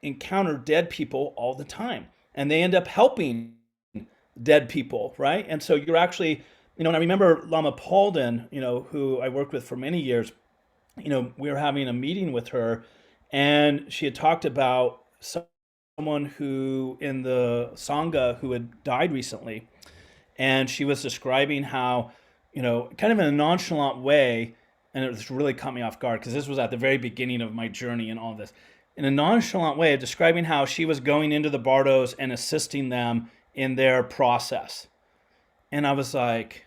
encounter dead people all the time, and they end up helping dead people, right? And so you're actually, and I remember Lama Palden, who I worked with for many years, we were having a meeting with her, and she had talked about someone who in the Sangha who had died recently. And she was describing how, kind of in a nonchalant way, and it was really caught me off guard because this was at the very beginning of my journey and all this. In a nonchalant way, describing how she was going into the Bardos and assisting them in their process. And I was like,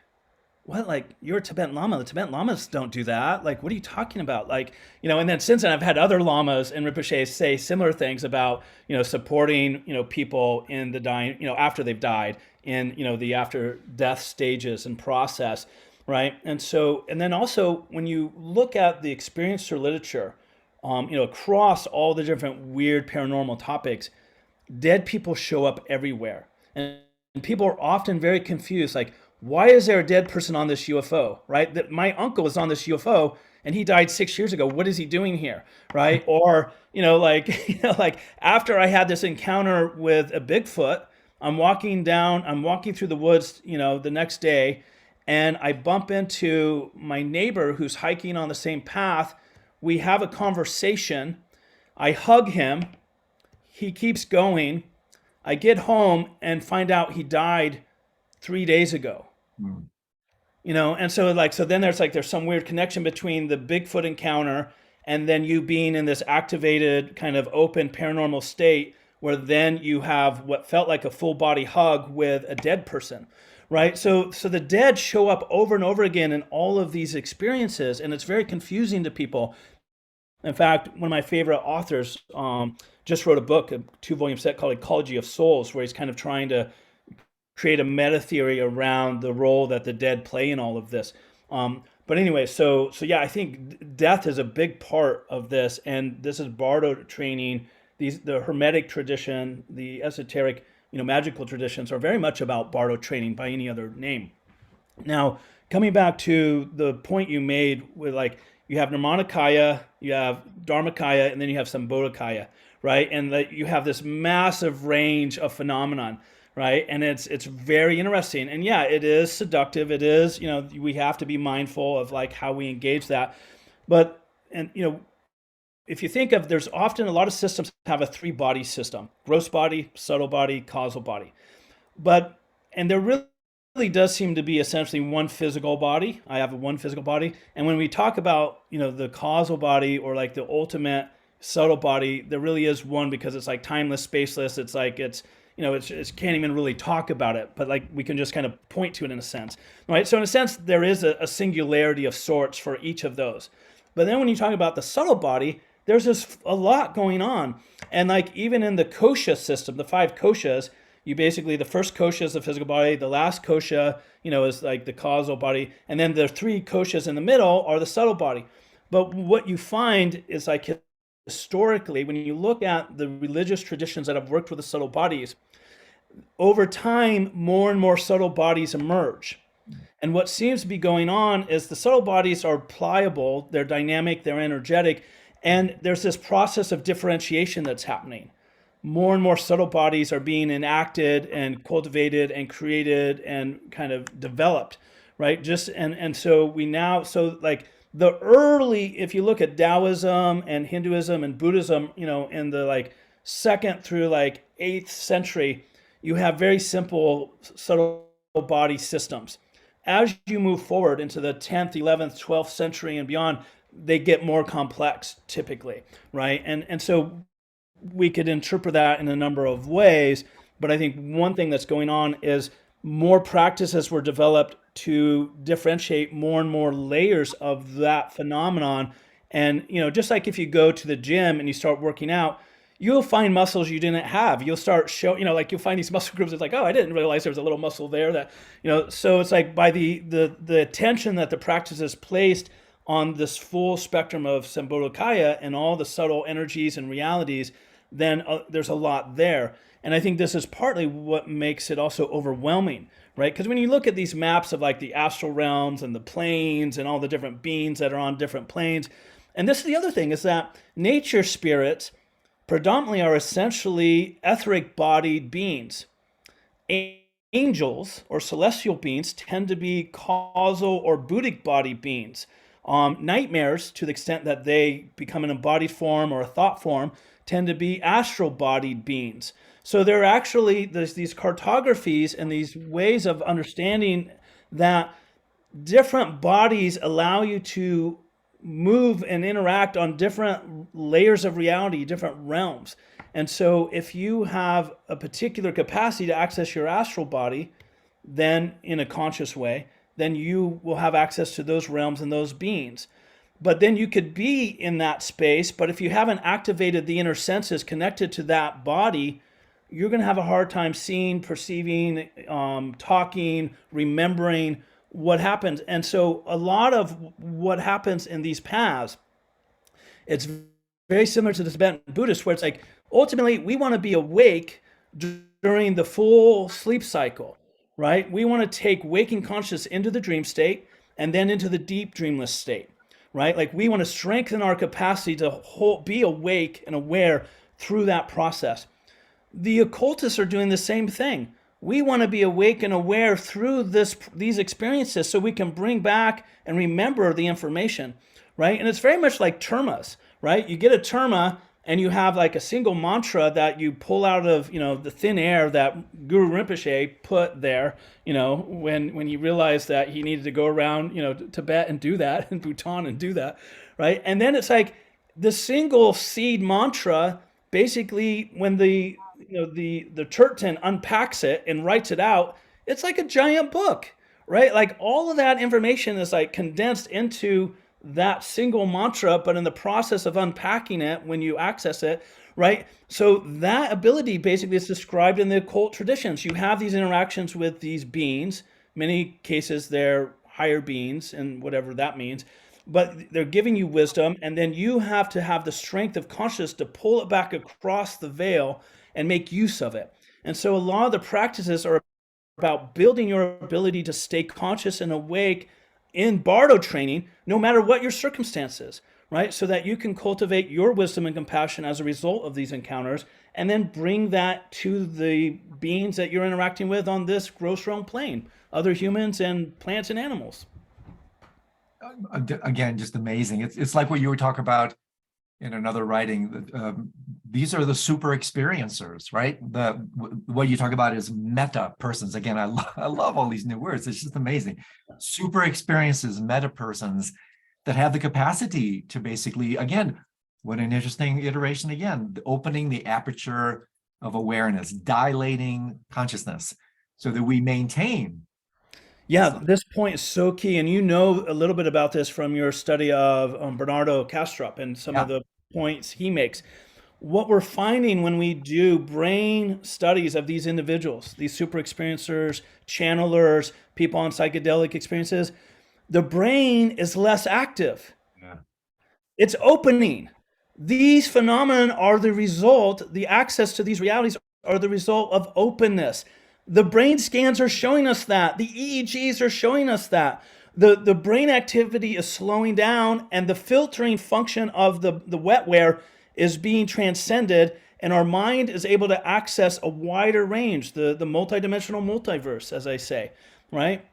what? Like, you're a Tibetan Lama. The Tibetan Lamas don't do that. Like, what are you talking about? Like, and then since then I've had other Lamas and Rinpoches say similar things about, supporting, people in the dying, after they've died, in, the after death stages and process, right? And so, and then also when you look at the experiencer literature, across all the different weird paranormal topics, dead people show up everywhere. And people are often very confused, like, why is there a dead person on this UFO, right? That my uncle is on this UFO and he died 6 years ago. What is he doing here, right? Or, like after I had this encounter with a Bigfoot, I'm walking through the woods, the next day, and I bump into my neighbor who's hiking on the same path. We have a conversation. I hug him. He keeps going. I get home and find out he died 3 days ago. Mm. And so then there's some weird connection between the Bigfoot encounter and then you being in this activated kind of open paranormal state where then you have what felt like a full body hug with a dead person, right? So the dead show up over and over again in all of these experiences, and it's very confusing to people. In fact, one of my favorite authors just wrote a book, a 2-volume set called Ecology of Souls, where he's kind of trying to create a meta theory around the role that the dead play in all of this. But anyway, so yeah, I think death is a big part of this, and this is Bardo training. The Hermetic tradition, the esoteric, magical traditions are very much about Bardo training by any other name. Now, coming back to the point you made with like you have Nirmanakaya, you have Dharmakaya, and then you have Sambodhakaya, right? And that you have this massive range of phenomenon, right? And it's very interesting. And yeah, it is seductive. It is, we have to be mindful of like how we engage that. But and if you think of, there's often a lot of systems have a three body system: gross body, subtle body, causal body. But and there really does seem to be essentially one physical body. I have one physical body, and when we talk about the causal body or like the ultimate subtle body, there really is one, because it's like timeless, spaceless. It's like it's can't even really talk about it, but like we can just kind of point to it in a sense, right? So in a sense, there is a singularity of sorts for each of those. But then when you talk about the subtle body, there's just a lot going on. And like even in the kosha system, the five koshas, you basically, the first kosha is the physical body, the last kosha, is like the causal body, and then the three koshas in the middle are the subtle body. But what you find is like historically, when you look at the religious traditions that have worked with the subtle bodies, over time, more and more subtle bodies emerge. And what seems to be going on is the subtle bodies are pliable, they're dynamic, they're energetic, and there's this process of differentiation that's happening. More and more subtle bodies are being enacted and cultivated and created and kind of developed, right? And so we now, so like the early, if you look at Taoism and Hinduism and Buddhism, in the like second through like 8th century, you have very simple subtle body systems. As you move forward into the 10th, 11th, 12th century and beyond, they get more complex typically, right? And so we could interpret that in a number of ways, but I think one thing that's going on is more practices were developed to differentiate more and more layers of that phenomenon. And just like if you go to the gym and you start working out, you'll find muscles you didn't have. You'll start like you'll find these muscle groups. It's like, oh, I didn't realize there was a little muscle there that, so it's like by the attention that the practice is placed on this full spectrum of Sambodhakaya and all the subtle energies and realities, then there's a lot there. And I think this is partly what makes it also overwhelming, right? Because when you look at these maps of like the astral realms and the planes and all the different beings that are on different planes, and this is the other thing, is that nature spirits predominantly are essentially etheric bodied beings. Angels or celestial beings tend to be causal or buddhic bodied beings. Nightmares, to the extent that they become an embodied form or a thought form, tend to be astral bodied beings. So there's these cartographies and these ways of understanding that different bodies allow you to move and interact on different layers of reality, different realms. And so if you have a particular capacity to access your astral body, then in a conscious way, then you will have access to those realms and those beings. But then you could be in that space, but if you haven't activated the inner senses connected to that body, you're going to have a hard time seeing, perceiving, talking, remembering what happens. And so a lot of what happens in these paths, it's very similar to the Tibetan Buddhist, where it's like, ultimately, we want to be awake during the full sleep cycle, right? We want to take waking consciousness into the dream state and then into the deep dreamless state, right? Like we want to strengthen our capacity to be awake and aware through that process. The occultists are doing the same thing. We want to be awake and aware through these experiences so we can bring back and remember the information, right? And it's very much like termas, right? You get a terma and you have like a single mantra that you pull out of, the thin air that Guru Rinpoche put there, when he realized that he needed to go around, Tibet and do that, and Bhutan and do that, right? And then it's like the single seed mantra, basically when the Turton unpacks it and writes it out, it's like a giant book, right? Like all of that information is like condensed into that single mantra, but in the process of unpacking it, when you access it, right? So that ability basically is described in the occult traditions. You have these interactions with these beings. Many cases, they're higher beings, and whatever that means. But they're giving you wisdom, and then you have to have the strength of consciousness to pull it back across the veil and make use of it. And so a lot of the practices are about building your ability to stay conscious and awake in Bardo training, no matter what your circumstances, right? So that you can cultivate your wisdom and compassion as a result of these encounters, and then bring that to the beings that you're interacting with on this gross realm plane, other humans and plants and animals. Again, just amazing. It's like what you were talking about in another writing. These are the super experiencers, right? What you talk about is meta persons. Again, I love all these new words. It's just amazing. Super experiences, meta persons that have the capacity to basically, again, what an interesting iteration again, opening the aperture of awareness, dilating consciousness so that we maintain. Yeah, this point is so key, and you know a little bit about this from your study of Bernardo Kastrup and some of Yeah. the points he makes. What we're finding when we do brain studies of these individuals, these super experiencers, channelers, people on psychedelic experiences, the brain is less active. Yeah. It's opening. These phenomena are the result, the access to these realities are the result of openness. The brain scans are showing us that. The EEGs are showing us that. The brain activity is slowing down, and the filtering function of the wetware is being transcended, and our mind is able to access a wider range, the multidimensional multiverse, as I say, right?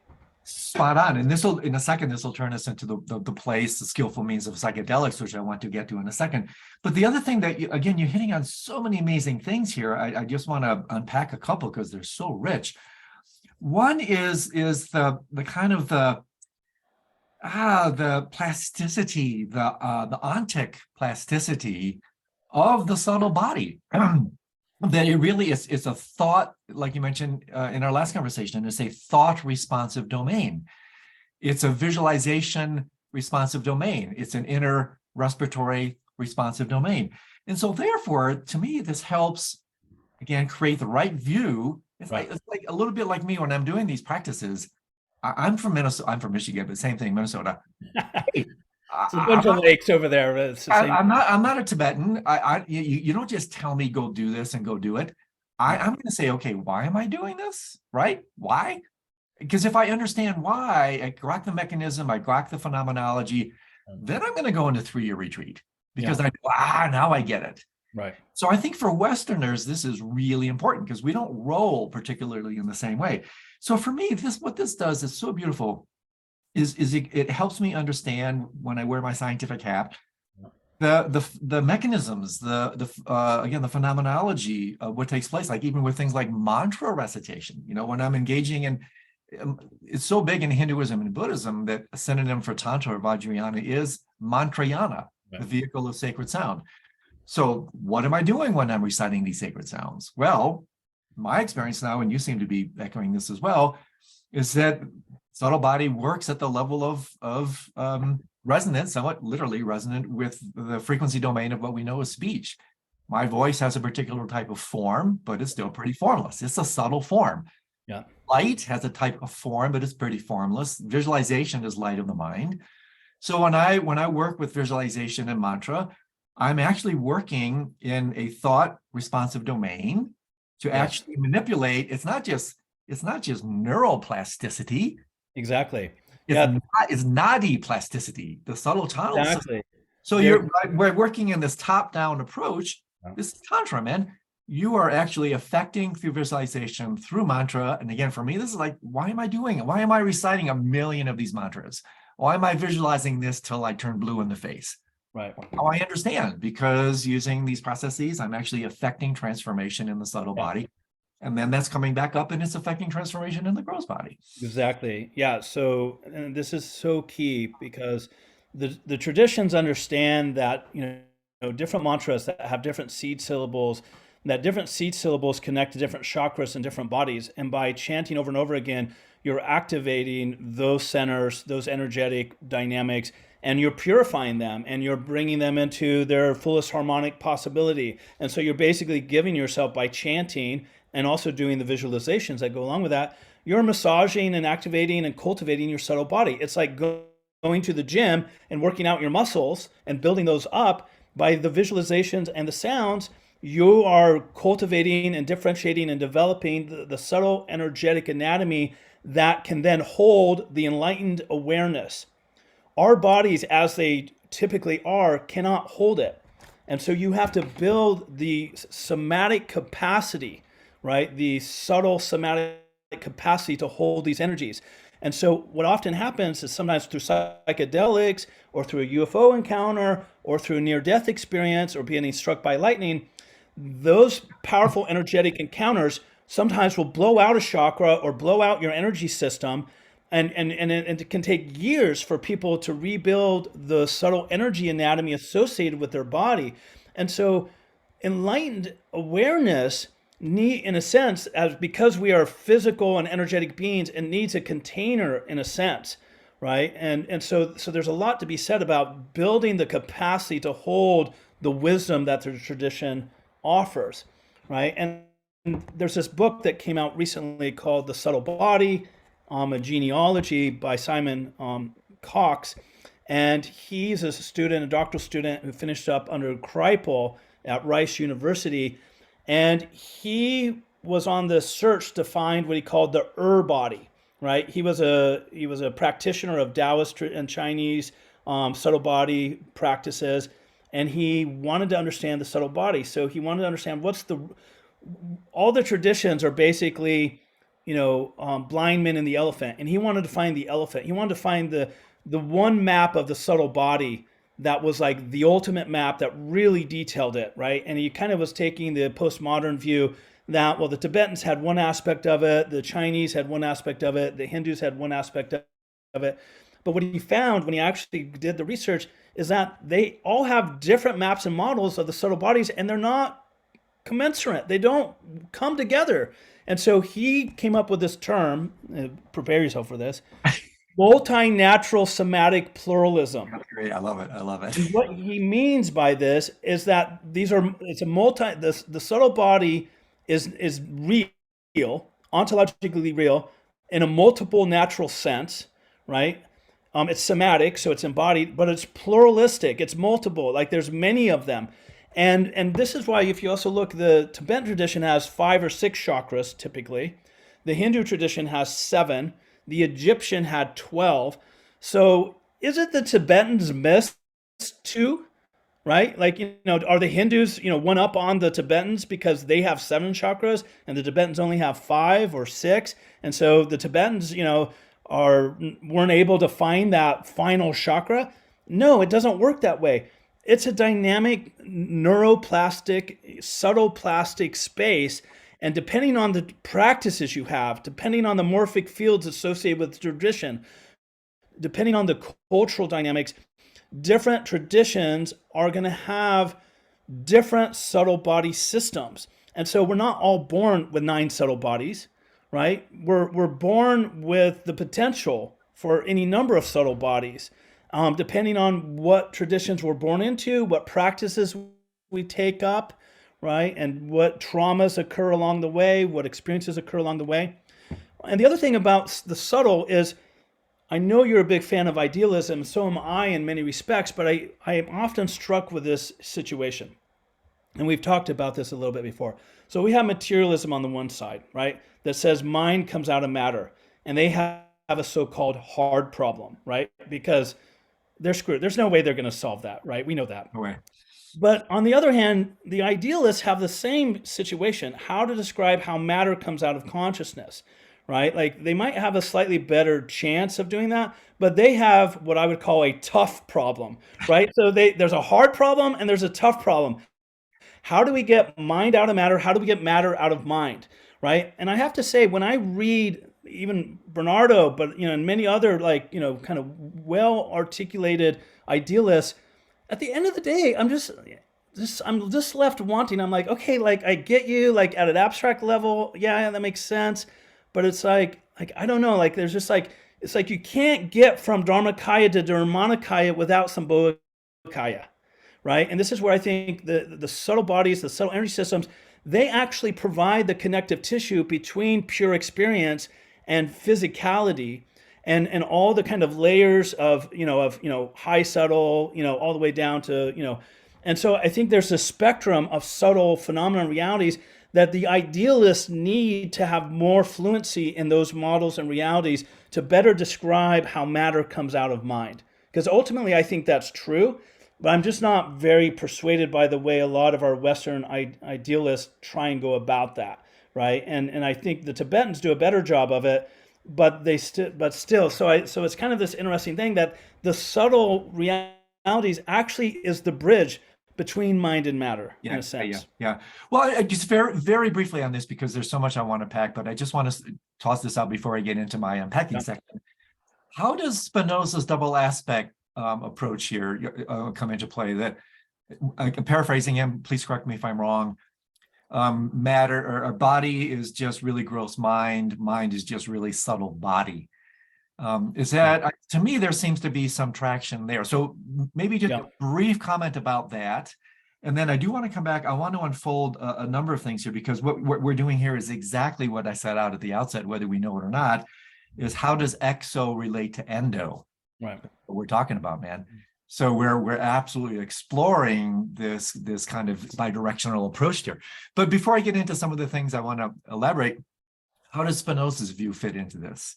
Spot on. And in a second, this will turn us into the place, the skillful means of psychedelics, which I want to get to in a second. But the other thing that, again, you're hitting on so many amazing things here. I just want to unpack a couple because they're so rich. One is the kind of the plasticity, the ontic plasticity of the subtle body. That it really is, it's a thought, like you mentioned in our last conversation, it's a thought responsive domain. It's a visualization responsive domain. It's an inner respiratory responsive domain. And so therefore, to me, this helps, again, create the right view. It's like a little bit like me when I'm doing these practices. I'm from Minnesota, I'm from Michigan, but same thing, Minnesota. Hey, It's a bunch of lakes over there, but it's the same. I'm not a Tibetan. You don't just tell me go do this and go do it. I'm going to say, okay, why am I doing this? Right? Why? Because if I understand why, I grok the mechanism, I grok the phenomenology, then I'm going to go into 3-year retreat because now I get it. Right. So I think for Westerners, this is really important because we don't roll particularly in the same way. So for me, what this does is so beautiful. It helps me understand when I wear my scientific hat the mechanisms, again, the phenomenology of what takes place, like even with things like mantra recitation. When I'm engaging in, it's so big in Hinduism and Buddhism that a synonym for Tantra or Vajrayana is mantrayana, the vehicle of sacred sound. So what am I doing when I'm reciting these sacred sounds? Well, my experience now, and you seem to be echoing this as well, is that subtle body works at the level of resonance, somewhat literally resonant with the frequency domain of what we know as speech. My voice has a particular type of form, but it's still pretty formless. It's a subtle form. Yeah. Light has a type of form, but it's pretty formless. Visualization is light of the mind. So when I work with visualization and mantra, I'm actually working in a thought responsive domain to actually manipulate. It's not just neuroplasticity. Exactly. It's nadi plasticity, the subtle tunnels. Exactly. So we're working in this top-down approach. This is Tantra, man. You are actually affecting through visualization, through mantra. And again, for me, this is like, why am I doing it? Why am I reciting 1 million of these mantras? Why am I visualizing this till I turn blue in the face? Right. Oh, I understand, because using these processes, I'm actually affecting transformation in the subtle body. And then that's coming back up and it's affecting transformation in the gross body. Exactly. Yeah. So, and this is so key because the traditions understand that, different mantras that have different seed syllables, that different seed syllables connect to different chakras in different bodies. And by chanting over and over again, you're activating those centers, those energetic dynamics, and you're purifying them and you're bringing them into their fullest harmonic possibility. And so you're basically giving yourself, by chanting and also doing the visualizations that go along with that, you're massaging and activating and cultivating your subtle body. It's like going to the gym and working out your muscles and building those up. By the visualizations and the sounds, you are cultivating and differentiating and developing the subtle energetic anatomy that can then hold the enlightened awareness. Our bodies, as they typically are, cannot hold it. And so you have to build the somatic capacity, right? The subtle somatic capacity to hold these energies. And so what often happens is sometimes through psychedelics or through a UFO encounter or through a near-death experience or being struck by lightning, those powerful energetic encounters sometimes will blow out a chakra or blow out your energy system. And it can take years for people to rebuild the subtle energy anatomy associated with their body. And so enlightened awareness in a sense, as because we are physical and energetic beings, it needs a container in a sense, right? And so there's a lot to be said about building the capacity to hold the wisdom that the tradition offers, right? And there's this book that came out recently called The Subtle Body, a genealogy by Simon Cox. And he's a student, a doctoral student who finished up under Kripal at Rice University. And he was on the search to find what he called the body, right? He was a practitioner of Taoist and Chinese subtle body practices, and he wanted to understand the subtle body. So he wanted to understand all the traditions are basically, blind men and the elephant, and he wanted to find the elephant. He wanted to find the one map of the subtle body that was like the ultimate map that really detailed it, right? And he kind of was taking the postmodern view that, well, the Tibetans had one aspect of it, the Chinese had one aspect of it, the Hindus had one aspect of it. But what he found when he actually did the research is that they all have different maps and models of the subtle bodies, and they're not commensurate. They don't come together. And so he came up with this term, prepare yourself for this, multi-natural somatic pluralism. That's great. I love it. I love it. And what he means by this is that the subtle body is real, ontologically real, in a multiple natural sense, right? It's somatic, so it's embodied, but it's pluralistic. It's multiple, like there's many of them. And this is why, if you also look, the Tibetan tradition has 5 or 6 chakras typically. The Hindu tradition has 7. The Egyptian had 12. So is it the Tibetans missed 2? Right? Like, are the Hindus, one up on the Tibetans because they have 7 chakras and the Tibetans only have 5 or 6? And so the Tibetans, weren't able to find that final chakra? No, it doesn't work that way. It's a dynamic neuroplastic, subtle plastic space. And depending on the practices you have, depending on the morphic fields associated with the tradition, depending on the cultural dynamics, different traditions are going to have different subtle body systems. And so we're not all born with 9 subtle bodies, right? We're born with the potential for any number of subtle bodies, depending on what traditions we're born into, what practices we take up, right? And what traumas occur along the way, what experiences occur along the way. And the other thing about the subtle is, I know you're a big fan of idealism, so am I in many respects, but I am often struck with this situation. And we've talked about this a little bit before. So we have materialism on the one side, right? That says mind comes out of matter. And they have a so-called hard problem, right? Because they're screwed. There's no way they're going to solve that, right? We know that. No way. But on the other hand, the idealists have the same situation, how to describe how matter comes out of consciousness, right? Like they might have a slightly better chance of doing that, but they have what I would call a tough problem, right? So there's a hard problem and there's a tough problem. How do we get mind out of matter? How do we get matter out of mind, right? And I have to say, when I read even Bernardo, but and many other kind of well-articulated idealists, at the end of the day, I'm just left wanting. I'm like, okay, like I get you, like at an abstract level, yeah, that makes sense. But it's like I don't know, like there's just like, it's like you can't get from Dharmakaya to Dharmanakaya without Sambhogakaya, right? And this is where I think the subtle bodies, the subtle energy systems, they actually provide the connective tissue between pure experience and physicality. And all the kind of layers of high subtle, all the way down to, and so I think there's a spectrum of subtle phenomenon realities that the idealists need to have more fluency in those models and realities to better describe how matter comes out of mind. Because ultimately, I think that's true, but I'm just not very persuaded by the way a lot of our Western idealists try and go about that, right? And I think the Tibetans do a better job of it, but still. So it's kind of this interesting thing that the subtle realities actually is the bridge between mind and matter, in a sense. Yeah. Well, just very, very briefly on this, because there's so much I want to pack, but I just want to toss this out before I get into my unpacking section. How does Spinoza's double aspect approach here come into play? That, I'm paraphrasing him, please correct me if I'm wrong. Matter or body is just really gross mind. Mind is just really subtle body. Is that, to me, there seems to be some traction there. So maybe just a brief comment about that. And then I do want to come back. I want to unfold a number of things here, because what we're doing here is exactly what I set out at the outset, whether we know it or not, is how does exo relate to endo? Right. What we're talking about, man. So we're absolutely exploring this kind of bidirectional approach here. But before I get into some of the things I want to elaborate, how does Spinoza's view fit into this?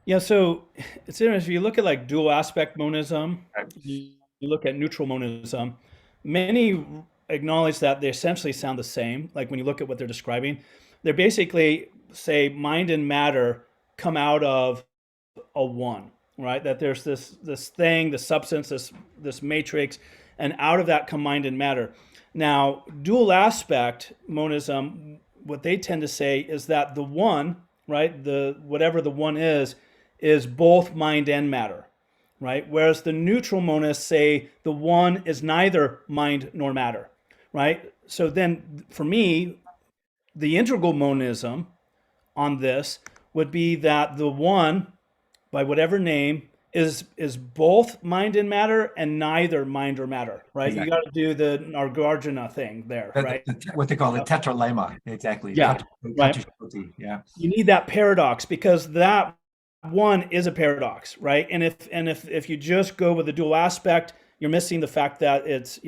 Yeah, so it's interesting. If you look at like dual aspect monism, you look at neutral monism, many acknowledge that they essentially sound the same. Like when you look at what they're describing, they're basically say mind and matter come out of a one, right? That there's this thing, the substance, this matrix, and out of that come mind and matter. Now, dual aspect monism, what they tend to say is that the one, right, the whatever the one is both mind and matter, right? Whereas the neutral monists say the one is neither mind nor matter, right? So then for me, the integral monism on this would be that the one, by whatever name, is both mind and matter and neither mind or matter, right? Exactly. You got to do the Nagarjuna thing there, right? What they call the tetralemma, exactly. Yeah, right. Yeah. You need that paradox, because that one is a paradox, right? And if you just go with the dual aspect, you're missing the fact that it's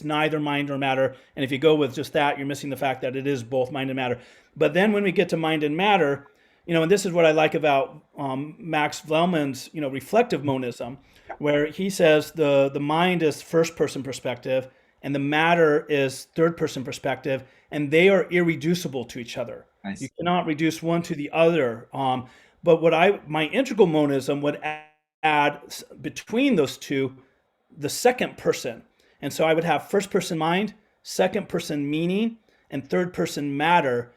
neither mind nor matter. And if you go with just that, you're missing the fact that it is both mind and matter. But then when we get to mind and matter, and this is what I like about Max Wellman's reflective monism, where he says the mind is first person perspective and the matter is third person perspective, and they are irreducible to each other. You cannot reduce one to the other. But my integral monism would add between those two the second person. And so I would have first person mind, second person meaning, and third person matter.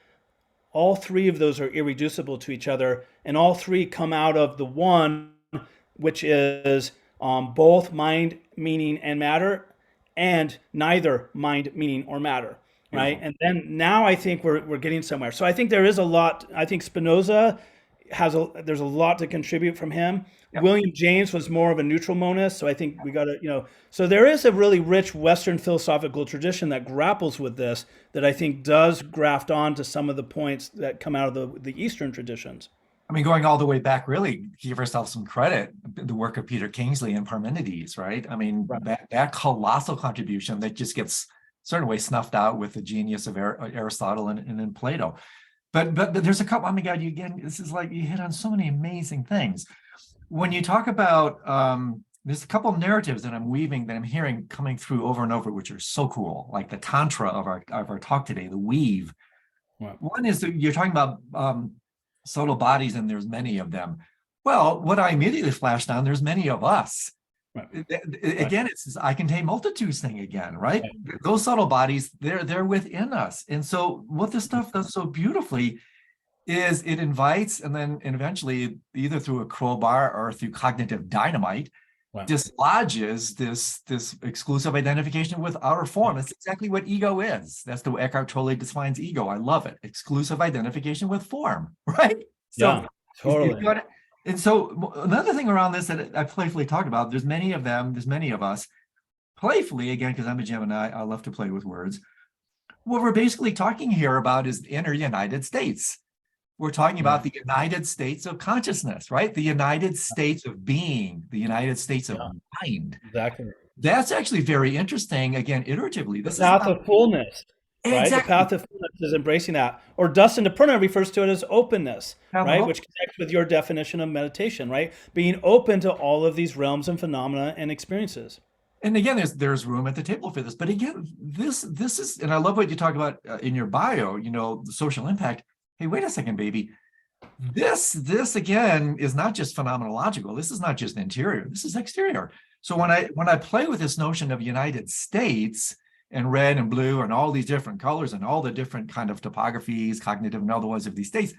All three of those are irreducible to each other, and all three come out of the one, which is both mind, meaning, and matter, and neither mind, meaning, or matter. Right. And then now I think we're getting somewhere. So I think there is a lot. I think Spinoza there's a lot to contribute from him. Yep. William James was more of a neutral monist. So I think we got to, so there is a really rich Western philosophical tradition that grapples with this, that I think does graft on to some of the points that come out of the Eastern traditions. I mean, going all the way back, really, give ourselves some credit, the work of Peter Kingsley and Parmenides, right? I mean, that colossal contribution that just gets certain way snuffed out with the genius of Aristotle and then Plato. But there's a couple, oh my God, this is like, you hit on so many amazing things. When you talk about, there's a couple of narratives that I'm weaving, that I'm hearing coming through over and over, which are so cool, like the tantra of our talk today, the weave. Right. One is that you're talking about subtle bodies, and there's many of them. Well, what I immediately flashed on, there's many of us. Right. Again, it's this I contain multitudes thing again, right? Those subtle bodies, they're within us. And so what this stuff does so beautifully is it invites, and eventually, either through a crowbar or through cognitive dynamite, dislodges this exclusive identification with outer form. That's exactly what ego is. That's the way Eckhart Tolle defines ego. I love it. Exclusive identification with form, right? So, totally. And so another thing around this that I playfully talked about, there's many of them, there's many of us, playfully, again, because I'm a Gemini, I love to play with words. What we're basically talking here about is the inner United States. We're talking about the United States of consciousness, right? The United States of being, the United States of mind. Exactly. That's actually very interesting, again, iteratively. This is not the fullness. right? The Exactly. path of Phoenix is embracing that. Or Dustin DePerna refers to it as openness, Have right? hope. Which connects with your definition of meditation, right? Being open to all of these realms and phenomena and experiences. And again, there's room at the table for this. But again, this is, and I love what you talk about in your bio. The social impact. Hey, wait a second, baby. This again is not just phenomenological. This is not just interior. This is exterior. So when I play with this notion of United States and red and blue and all these different colors and all the different kind of topographies, cognitive and otherwise of these states,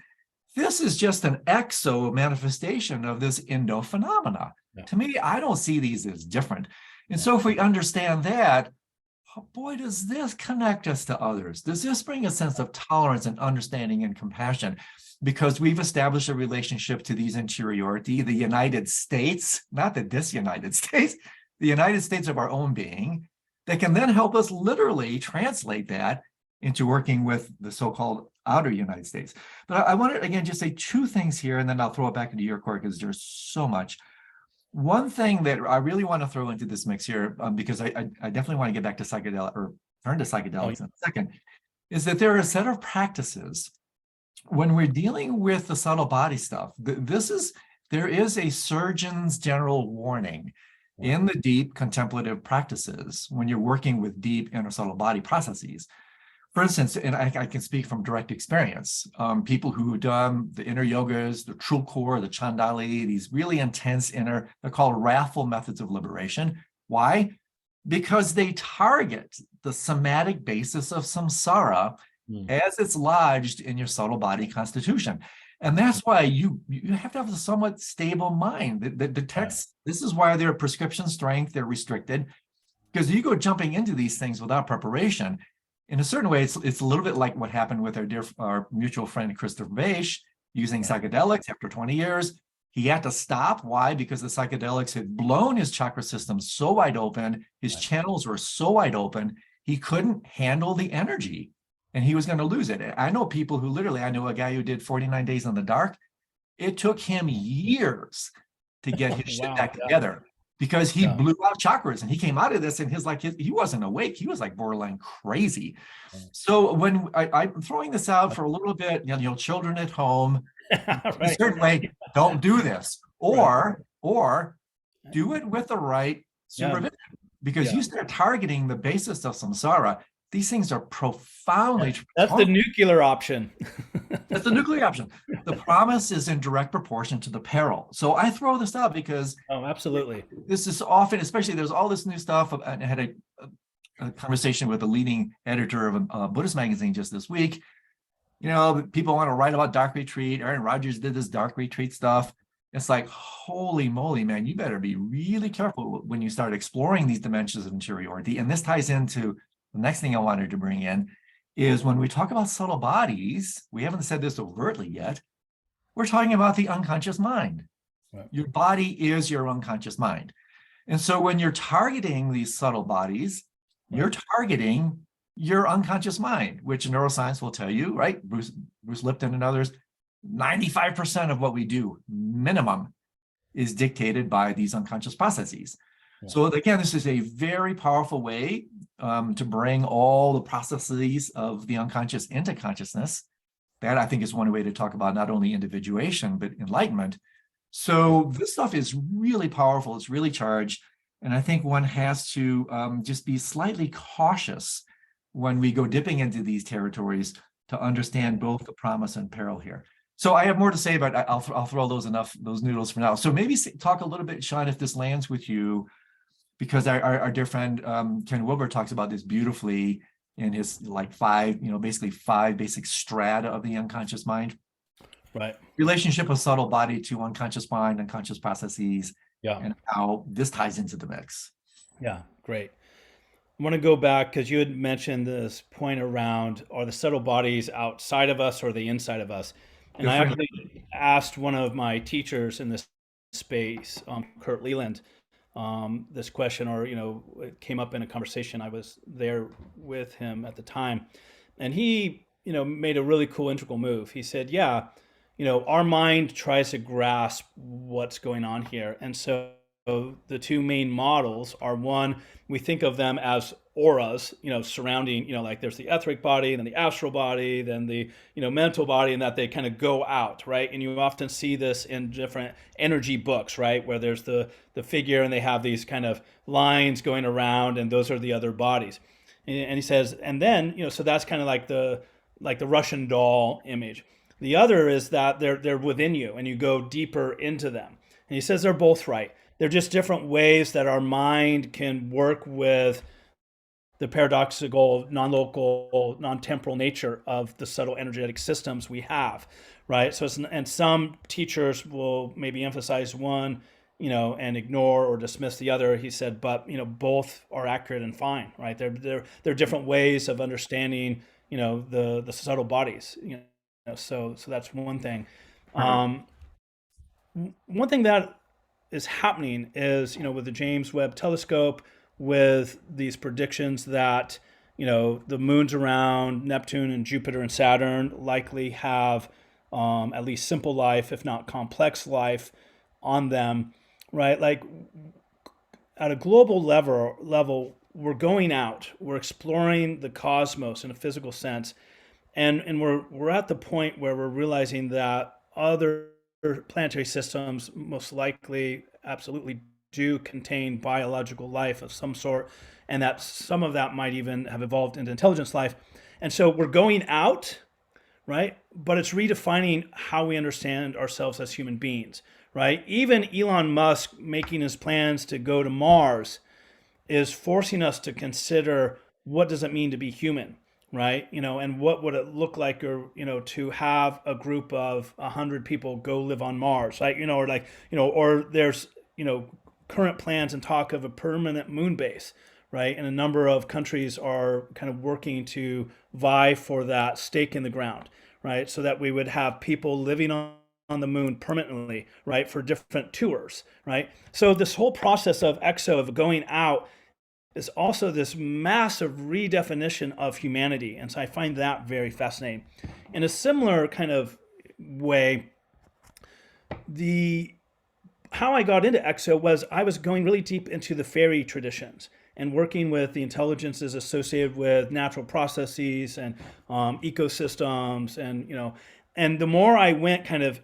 this is just an exo manifestation of this Indo phenomena. Yeah. To me, I don't see these as different. And so if we understand that, oh boy, does this connect us to others? Does this bring a sense of tolerance and understanding and compassion? Because we've established a relationship to these interiority, the United States, not the disunited States, the United States of our own being, that can then help us literally translate that into working with the so-called outer United States. But I want to, again, just say two things here, and then I'll throw it back into your court because there's so much. One thing that I really want to throw into this mix here, because I definitely want to get back to psychedelic or turn to psychedelics in a second, is that there are a set of practices when we're dealing with the subtle body stuff. There is a surgeon's general warning in the deep contemplative practices when you're working with deep inner subtle body processes. For instance, and I can speak from direct experience, people who've done the inner yogas, the true core, the Chandali, these really intense inner, they're called wrathful methods of liberation. Why? Because they target the somatic basis of samsara as it's lodged in your subtle body constitution. And that's why you have to have a somewhat stable mind. The text, this is why they're prescription strength, they're restricted, because you go jumping into these things without preparation. In a certain way, it's a little bit like what happened with our mutual friend Christopher Vaish using psychedelics after 20 years. He had to stop. Why? Because the psychedelics had blown his chakra system so wide open, his channels were so wide open, he couldn't handle the energy and he was going to lose it. I know people who literally, I know a guy who did 49 days in the dark. It took him years to get his shit back together because he blew out chakras and he came out of this and he wasn't awake. He was like borderline crazy. So when I'm throwing this out for a little bit, children at home, in a certain way, don't do this, or do it with the right supervision, because you start targeting the basis of samsara. These things are profoundly. That's the nuclear option. That's the nuclear option. The promise is in direct proportion to the peril. So I throw this out because absolutely, this is often, especially there's all this new stuff. I had a conversation with the leading editor of a Buddhist magazine just this week. People want to write about dark retreat. Aaron Rodgers did this dark retreat stuff. It's like, holy moly, man, you better be really careful when you start exploring these dimensions of interiority. And this ties into the next thing I wanted to bring in is when we talk about subtle bodies, we haven't said this overtly yet, we're talking about the unconscious mind. Right. Your body is your unconscious mind. And so when you're targeting these subtle bodies, you're targeting your unconscious mind, which neuroscience will tell you, right? Bruce Lipton and others, 95% of what we do, minimum, is dictated by these unconscious processes. Yeah. So again, this is a very powerful way to bring all the processes of the unconscious into consciousness. That I think is one way to talk about not only individuation, but enlightenment. So this stuff is really powerful. It's really charged. And I think one has to just be slightly cautious when we go dipping into these territories to understand both the promise and peril here. So I have more to say, but I'll throw those noodles for now. So maybe talk a little bit, Sean, if this lands with you, because our dear friend Ken Wilber talks about this beautifully in his basically five basic strata of the unconscious mind. Right. Relationship of subtle body to unconscious mind, unconscious processes, and how this ties into the mix. Yeah, great. I want to go back because you had mentioned this point around, are the subtle bodies outside of us or the inside of us? And I actually asked one of my teachers in this space, Kurt Leland, this question, or, it came up in a conversation. I was there with him at the time. And he, made a really cool integral move. He said, our mind tries to grasp what's going on here. And so the two main models are, one, we think of them as auras, surrounding, like there's the etheric body, then the astral body, then the, mental body, and that they kind of go out, right? And you often see this in different energy books, right? Where there's the figure and they have these kind of lines going around, and those are the other bodies. And he says, and then, so that's kind of like the Russian doll image. The other is that they're within you and you go deeper into them. And he says they're both right. They're just different ways that our mind can work with the paradoxical, non-local, non-temporal nature of the subtle energetic systems we have, right? So, and some teachers will maybe emphasize one, and ignore or dismiss the other. He said, but both are accurate and fine, right? They're different ways of understanding, the subtle bodies, So that's one thing. One thing that is happening is, with the James Webb Telescope, with these predictions that, the moons around Neptune and Jupiter and Saturn likely have at least simple life, if not complex life on them, right? Like at a global level, we're going out, we're exploring the cosmos in a physical sense. And we're at the point where we're realizing that other planetary systems most likely absolutely do contain biological life of some sort, and that some of that might even have evolved into intelligence life. And so we're going out, right? But it's redefining how we understand ourselves as human beings, right? Even Elon Musk making his plans to go to Mars is forcing us to consider, what does it mean to be human, right? And what would it look like, or, to have a group of 100 people go live on Mars, right? Or like, or there's, current plans and talk of a permanent moon base, right? And a number of countries are kind of working to vie for that stake in the ground, right? So that we would have people living on the moon permanently, right? For different tours, right? So this whole process of EXO, of going out, is also this massive redefinition of humanity. And so I find that very fascinating. In a similar kind of way, how I got into EXO was I was going really deep into the fairy traditions and working with the intelligences associated with natural processes and ecosystems. And the more I went kind of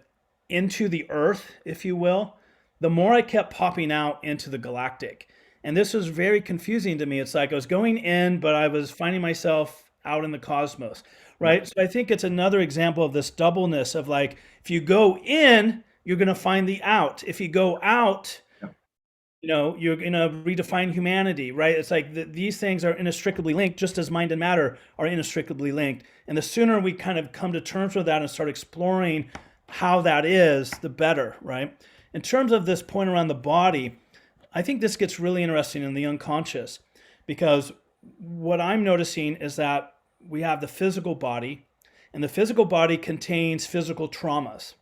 into the earth, if you will, the more I kept popping out into the galactic. And this was very confusing to me. It's like I was going in, but I was finding myself out in the cosmos, right? So I think it's another example of this doubleness of, like, if you go in, you're going to find the out. If you go out, you're going to redefine humanity, right? It's like these things are inextricably linked, just as mind and matter are inextricably linked. And the sooner we kind of come to terms with that and start exploring how that is, the better, right? In terms of this point around the body, I think this gets really interesting in the unconscious, because what I'm noticing is that we have the physical body, and the physical body contains physical traumas.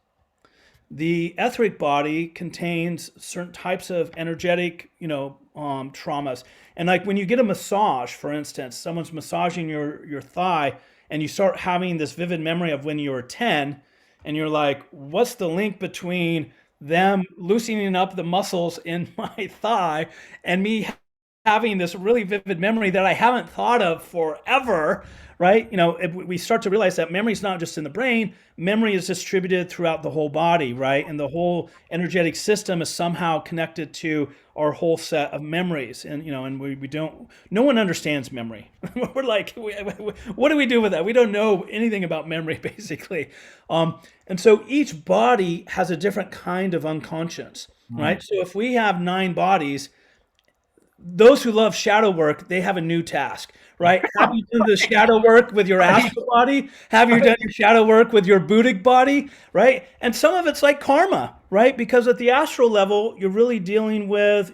The etheric body contains certain types of energetic, traumas. And like when you get a massage, for instance, someone's massaging your thigh, and you start having this vivid memory of when you were 10, and you're like, what's the link between them loosening up the muscles in my thigh and me having this really vivid memory that I haven't thought of forever, right? We start to realize that memory is not just in the brain, memory is distributed throughout the whole body, right? And the whole energetic system is somehow connected to our whole set of memories. And, and we don't, no one understands memory. We're like, what do we do with that? We don't know anything about memory, basically. And so each body has a different kind of unconscious, right? So if we have 9 bodies, those who love shadow work, they have a new task, right? Have you done the shadow work with your astral body? Have you done your shadow work with your Buddhic body, right? And some of it's like karma, right? Because at the astral level, you're really dealing with,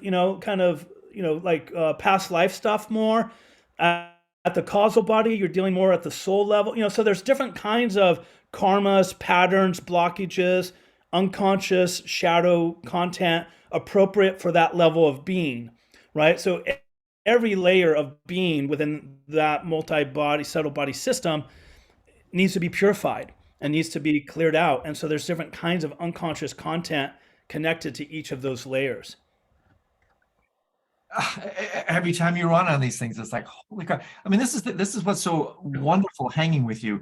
past life stuff more. At the causal body, you're dealing more at the soul level. So there's different kinds of karmas, patterns, blockages, unconscious shadow content appropriate for that level of being. Right? So every layer of being within that multi-body, subtle body system needs to be purified and needs to be cleared out. And so there's different kinds of unconscious content connected to each of those layers. Every time you run on these things, it's like, holy crap. I mean, this is what's so wonderful hanging with you.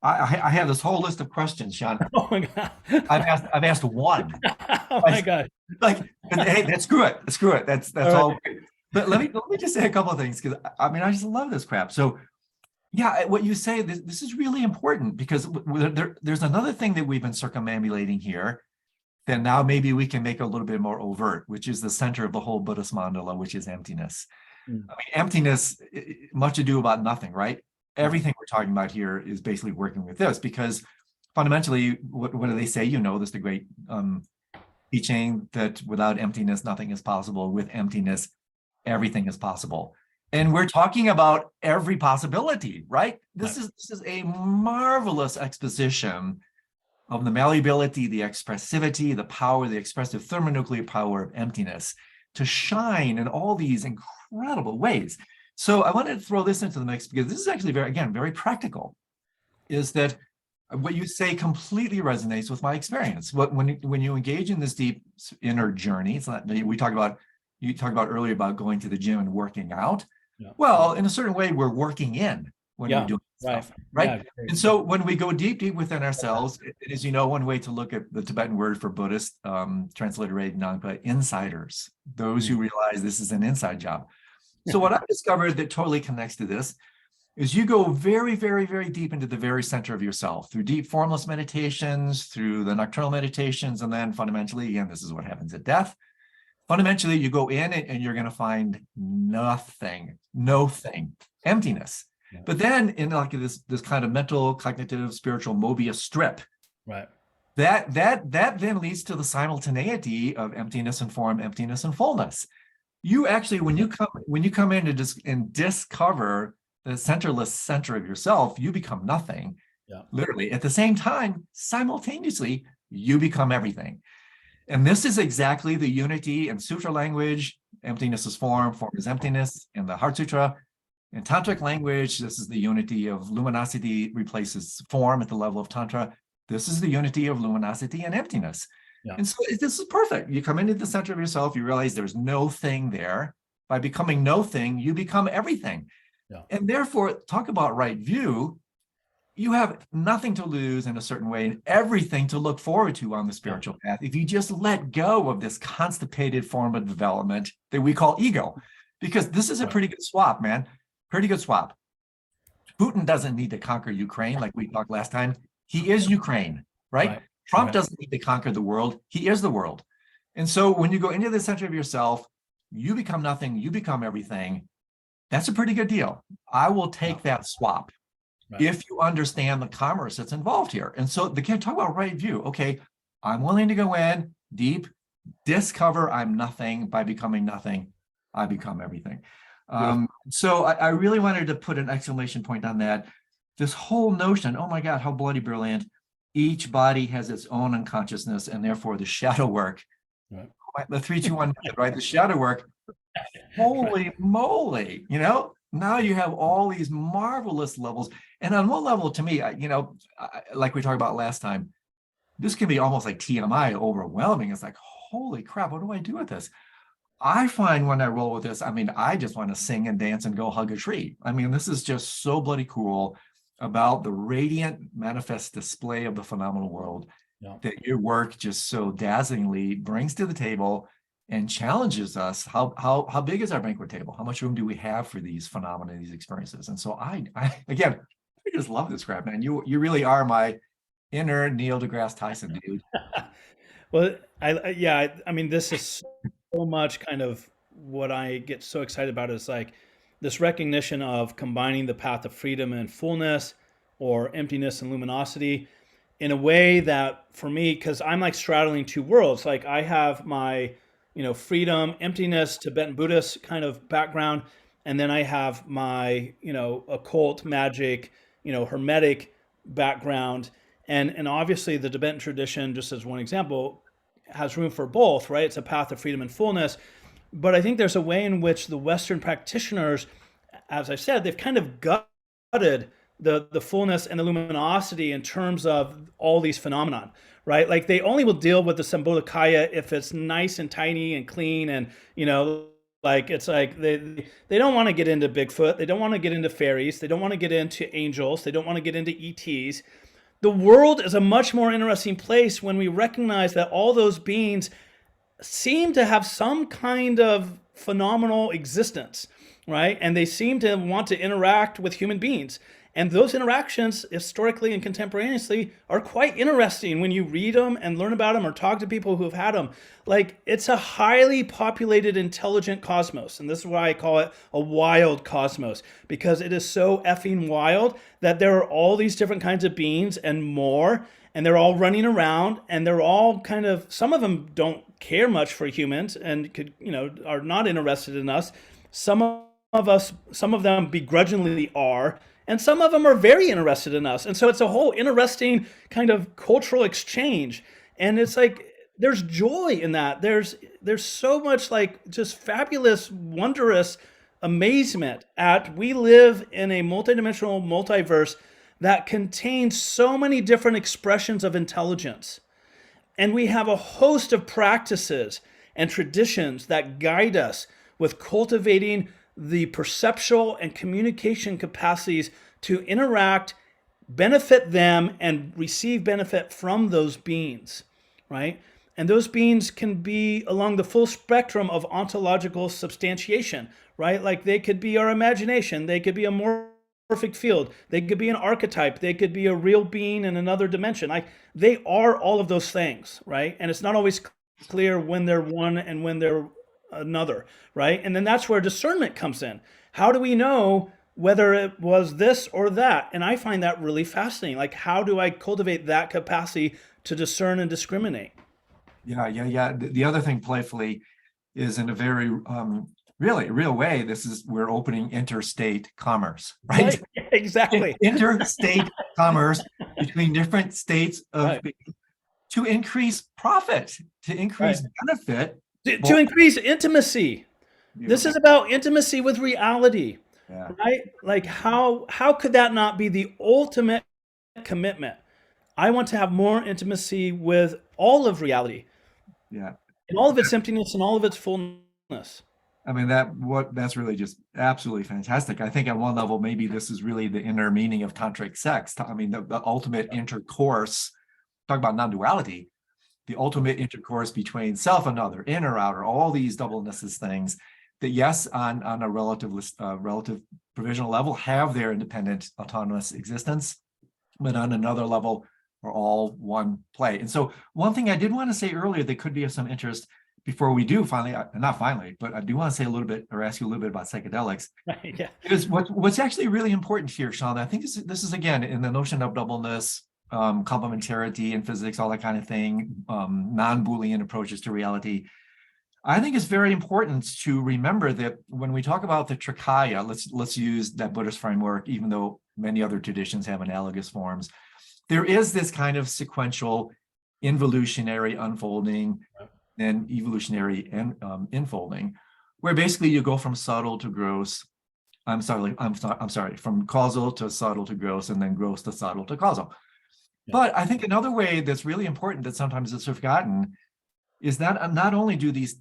I have this whole list of questions, Sean. Oh my God. I've asked one. Oh my Like, God. like, hey, that's screw it. Screw it. That's All all right. good. But let me just say a couple of things because I mean I just love this crap. So yeah, what you say, this is really important because there's another thing that we've been circumambulating here that now maybe we can make a little bit more overt, which is the center of the whole Buddhist mandala, which is emptiness. Mm. I mean, emptiness, much ado about nothing, right? Yeah. Everything we're talking about here is basically working with this because fundamentally, what do they say? You know, this the great teaching that without emptiness, nothing is possible. With emptiness, everything is possible. And we're talking about every possibility, right? This Right. is a marvelous exposition of the malleability, the expressivity, the power, the expressive thermonuclear power of emptiness to shine in all these incredible ways. So I wanted to throw this into the mix because this is actually very, again, very practical, is that what you say completely resonates with my experience. When you engage in this deep inner journey, it's not, you talked about earlier about going to the gym and working out. Yeah. Well, in a certain way, we're working in when we're Yeah. doing Right. stuff, right? Yeah. Great. And so when we go deep, deep within ourselves, as you know, one way to look at the Tibetan word for Buddhist, transliterated Nangpa, insiders, those who realize this is an inside job. So what I've discovered that totally connects to this is you go very, very, very deep into the very center of yourself through deep formless meditations, through the nocturnal meditations, and then fundamentally, again, this is what happens at death. Fundamentally, you go in and you're going to find nothing, no thing, emptiness. Yeah. But then in like this kind of mental, cognitive, spiritual Mobius strip, Right. that then leads to the simultaneity of emptiness and form, emptiness and fullness. You actually, when you come in and discover the centerless center of yourself, you become nothing. Yeah. Literally, at the same time, simultaneously, you become everything. And this is exactly the unity in sutra language. Emptiness is form is emptiness. In the Heart Sutra, in tantric language, this is the unity of luminosity replaces form at the level of tantra. This is the unity of luminosity and emptiness. Yeah. And so this is perfect. You come into the center of yourself, you realize there's no thing there. By becoming no thing, you become everything. Yeah. And therefore, talk about right view. You have nothing to lose in a certain way and everything to look forward to on the spiritual path if you just let go of this constipated form of development that we call ego. Because this is a pretty good swap, man. Pretty good swap. Putin doesn't need to conquer Ukraine like we talked last time. He is Ukraine, right? Trump doesn't need to conquer the world. He is the world. And so when you go into the center of yourself, you become nothing, you become everything. That's a pretty good deal. I will take that swap. Right. If you understand the commerce that's involved here. And so the kid talk about right view. Okay, I'm willing to go in deep, discover I'm nothing. By becoming nothing, I become everything. So I really wanted to put an exclamation point on that. This whole notion, oh my God, how bloody brilliant. Each body has its own unconsciousness, and therefore the shadow work, the 3-2-1, right? The shadow work, holy moly, now you have all these marvelous levels. And on one level, to me, like we talked about last time, this can be almost like TMI, overwhelming. It's like, holy crap, what do I do with this? I find when I roll with this, I mean, I just want to sing and dance and go hug a tree. I mean, this is just so bloody cool about the radiant manifest display of the phenomenal world that your work just so dazzlingly brings to the table and challenges us. How big is our banquet table? How much room do we have for these phenomena, these experiences? And so I just love this crap, man. You really are my inner Neil deGrasse Tyson, dude. Well, I mean, this is so much kind of what I get so excited about is like this recognition of combining the path of freedom and fullness or emptiness and luminosity in a way that for me, because I'm like straddling two worlds, like I have my, freedom, emptiness, Tibetan Buddhist kind of background. And then I have my, occult magic, hermetic background. And obviously the Tibetan tradition, just as one example, has room for both, right? It's a path of freedom and fullness. But I think there's a way in which the Western practitioners, as I said, they've kind of gutted the fullness and the luminosity in terms of all these phenomenon, right? Like they only will deal with the Sambhogakaya if it's nice and tiny and clean and, like it's like they don't want to get into Bigfoot, they don't want to get into fairies, they don't want to get into angels, they don't want to get into ETs. The world is a much more interesting place when we recognize that all those beings seem to have some kind of phenomenal existence, right? And they seem to want to interact with human beings. And those interactions, historically and contemporaneously, are quite interesting when you read them and learn about them or talk to people who have had them. Like, it's a highly populated, intelligent cosmos. And this is why I call it a wild cosmos, because it is so effing wild that there are all these different kinds of beings and more. And they're all running around, and they're all kind of, some of them don't care much for humans and could, are not interested in us. Some of them begrudgingly are, and some of them are very interested in us. And so it's a whole interesting kind of cultural exchange. And it's like there's joy in that. There's so much like just fabulous, wondrous amazement at we live in a multidimensional multiverse that contains so many different expressions of intelligence. And we have a host of practices and traditions that guide us with cultivating the perceptual and communication capacities to interact, benefit them, and receive benefit from those beings, right? And those beings can be along the full spectrum of ontological substantiation, right? Like they could be our imagination, they could be a more perfect field, they could be an archetype, they could be a real being in another dimension. Like they are all of those things, right? And it's not always clear when they're one and when they're another, right? And then that's where discernment comes in. How do we know whether it was this or that? And I find that really fascinating. Like, how do I cultivate that capacity to discern and discriminate? Yeah. The other thing, playfully, is in a very really real way, we're opening interstate commerce, right? Exactly. Interstate commerce between different states of to increase profit, to increase benefit, to increase intimacy. This is about intimacy with reality, right? Like how could that not be the ultimate commitment? I want to have more intimacy with all of reality. Yeah. And all of its emptiness and all of its fullness. I mean, that's really just absolutely fantastic. I think on one level, maybe this is really the inner meaning of tantric sex. I mean, the ultimate intercourse, talk about non-duality, the ultimate intercourse between self and other, inner, outer, all these doublenesses things that, yes, on a relative provisional level, have their independent autonomous existence, but on another level are all one play. And so one thing I did want to say earlier that could be of some interest before we do finally, not finally, but I do want to say a little bit or ask you a little bit about psychedelics. Yeah. Is what's actually really important here, Sean. I think this is again in the notion of doubleness, complementarity in physics, all that kind of thing, non-Boolean approaches to reality. I think it's very important to remember that when we talk about the Trikaya, let's use that Buddhist framework, even though many other traditions have analogous forms. There is this kind of sequential involutionary unfolding and evolutionary infolding, where basically you go from subtle to gross. I'm sorry, from causal to subtle to gross, and then gross to subtle to causal. Yeah. But I think another way that's really important that sometimes is forgotten is that not only do these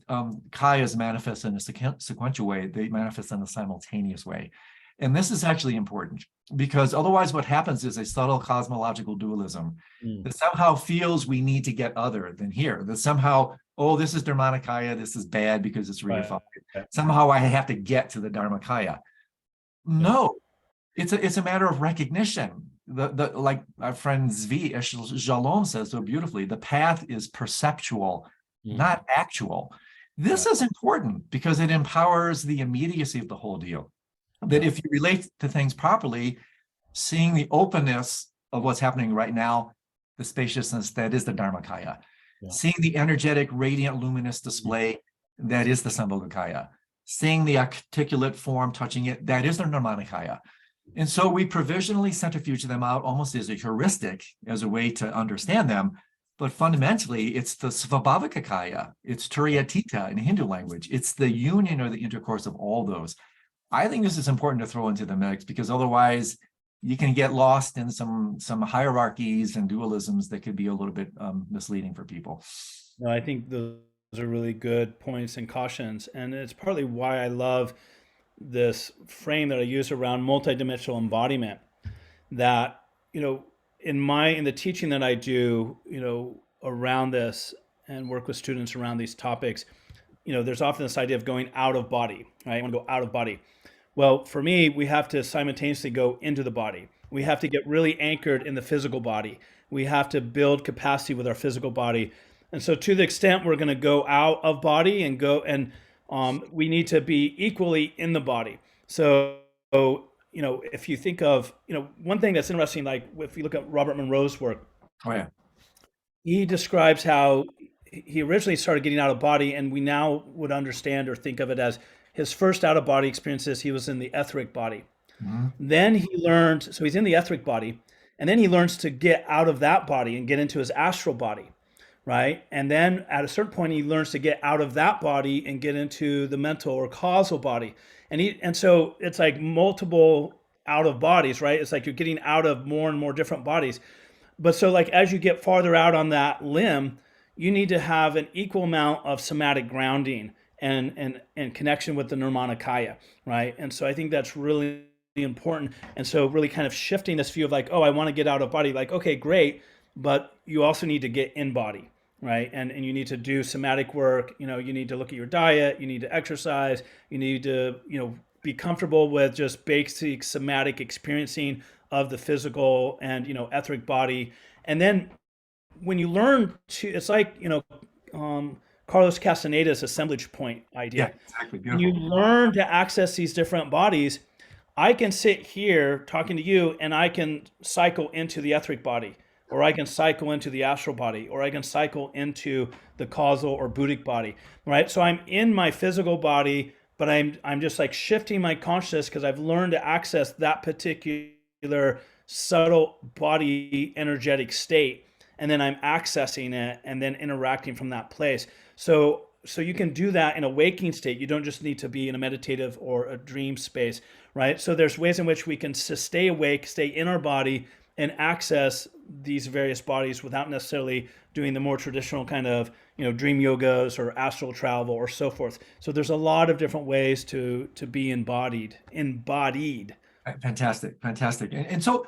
kayas manifest in a sequential way, they manifest in a simultaneous way. And this is actually important because otherwise what happens is a subtle cosmological dualism that somehow feels we need to get other than here, that somehow, oh, this is Dharmakaya, this is bad because it's reified. Right. Somehow I have to get to the Dharmakaya. No, it's a matter of recognition. Like our friend Zvi Jalom says so beautifully, the path is perceptual, not actual. This is important because it empowers the immediacy of the whole deal. That if you relate to things properly, seeing the openness of what's happening right now, the spaciousness that is the Dharmakaya, seeing the energetic, radiant, luminous display that is the Sambhogakaya, seeing the articulate form touching it, that is the Nirmanakaya. And so we provisionally centrifuge them out almost as a heuristic, as a way to understand them. But fundamentally, it's the Svabhavakakaya, it's Turiyatita in Hindu language. It's the union or the intercourse of all those. I think this is important to throw into the mix because otherwise you can get lost in some hierarchies and dualisms that could be a little bit misleading for people. No, I think those are really good points and cautions. And it's partly why I love this frame that I use around multidimensional embodiment. That, you know, in the teaching that I do, around this and work with students around these topics, there's often this idea of going out of body, right? I want to go out of body. Well, for me, we have to simultaneously go into the body. We have to get really anchored in the physical body. We have to build capacity with our physical body. And so, to the extent we're going to go out of body and we need to be equally in the body. So, if you think of, one thing that's interesting, like if you look at Robert Monroe's work, Oh yeah. he describes how he originally started getting out of body, and we now would understand or think of it as his first out of body experiences. He was in the etheric body. Mhm. Then he learned, so he's in the etheric body, and then he learns to get out of that body and get into his astral body, right? And then at a certain point, he learns to get out of that body and get into the mental or causal body. And so it's like multiple out of bodies, right? It's like you're getting out of more and more different bodies. But so like as you get farther out on that limb, you need to have an equal amount of somatic grounding and connection with the Nirmanakaya, right? And so I think that's really important. And so really kind of shifting this view of like, oh, I want to get out of body, like, okay, great, but you also need to get in body, right? And you need to do somatic work, you need to look at your diet, you need to exercise, you need to, be comfortable with just basic somatic experiencing of the physical and, etheric body. And then when you learn to, it's like, Carlos Castaneda's assemblage point idea. Yeah, exactly. When you Beautiful. learn to access these different bodies, I can sit here talking to you and I can cycle into the etheric body, or I can cycle into the astral body, or I can cycle into the causal or buddhic body, right? So I'm in my physical body, but I'm just like shifting my consciousness because I've learned to access that particular subtle body energetic state, and then I'm accessing it and then interacting from that place. So you can do that in a waking state. You don't just need to be in a meditative or a dream space, right? So there's ways in which we can stay awake, stay in our body, and access these various bodies without necessarily doing the more traditional kind of dream yogas or astral travel or so forth. So there's a lot of different ways to be embodied. Fantastic, fantastic. And so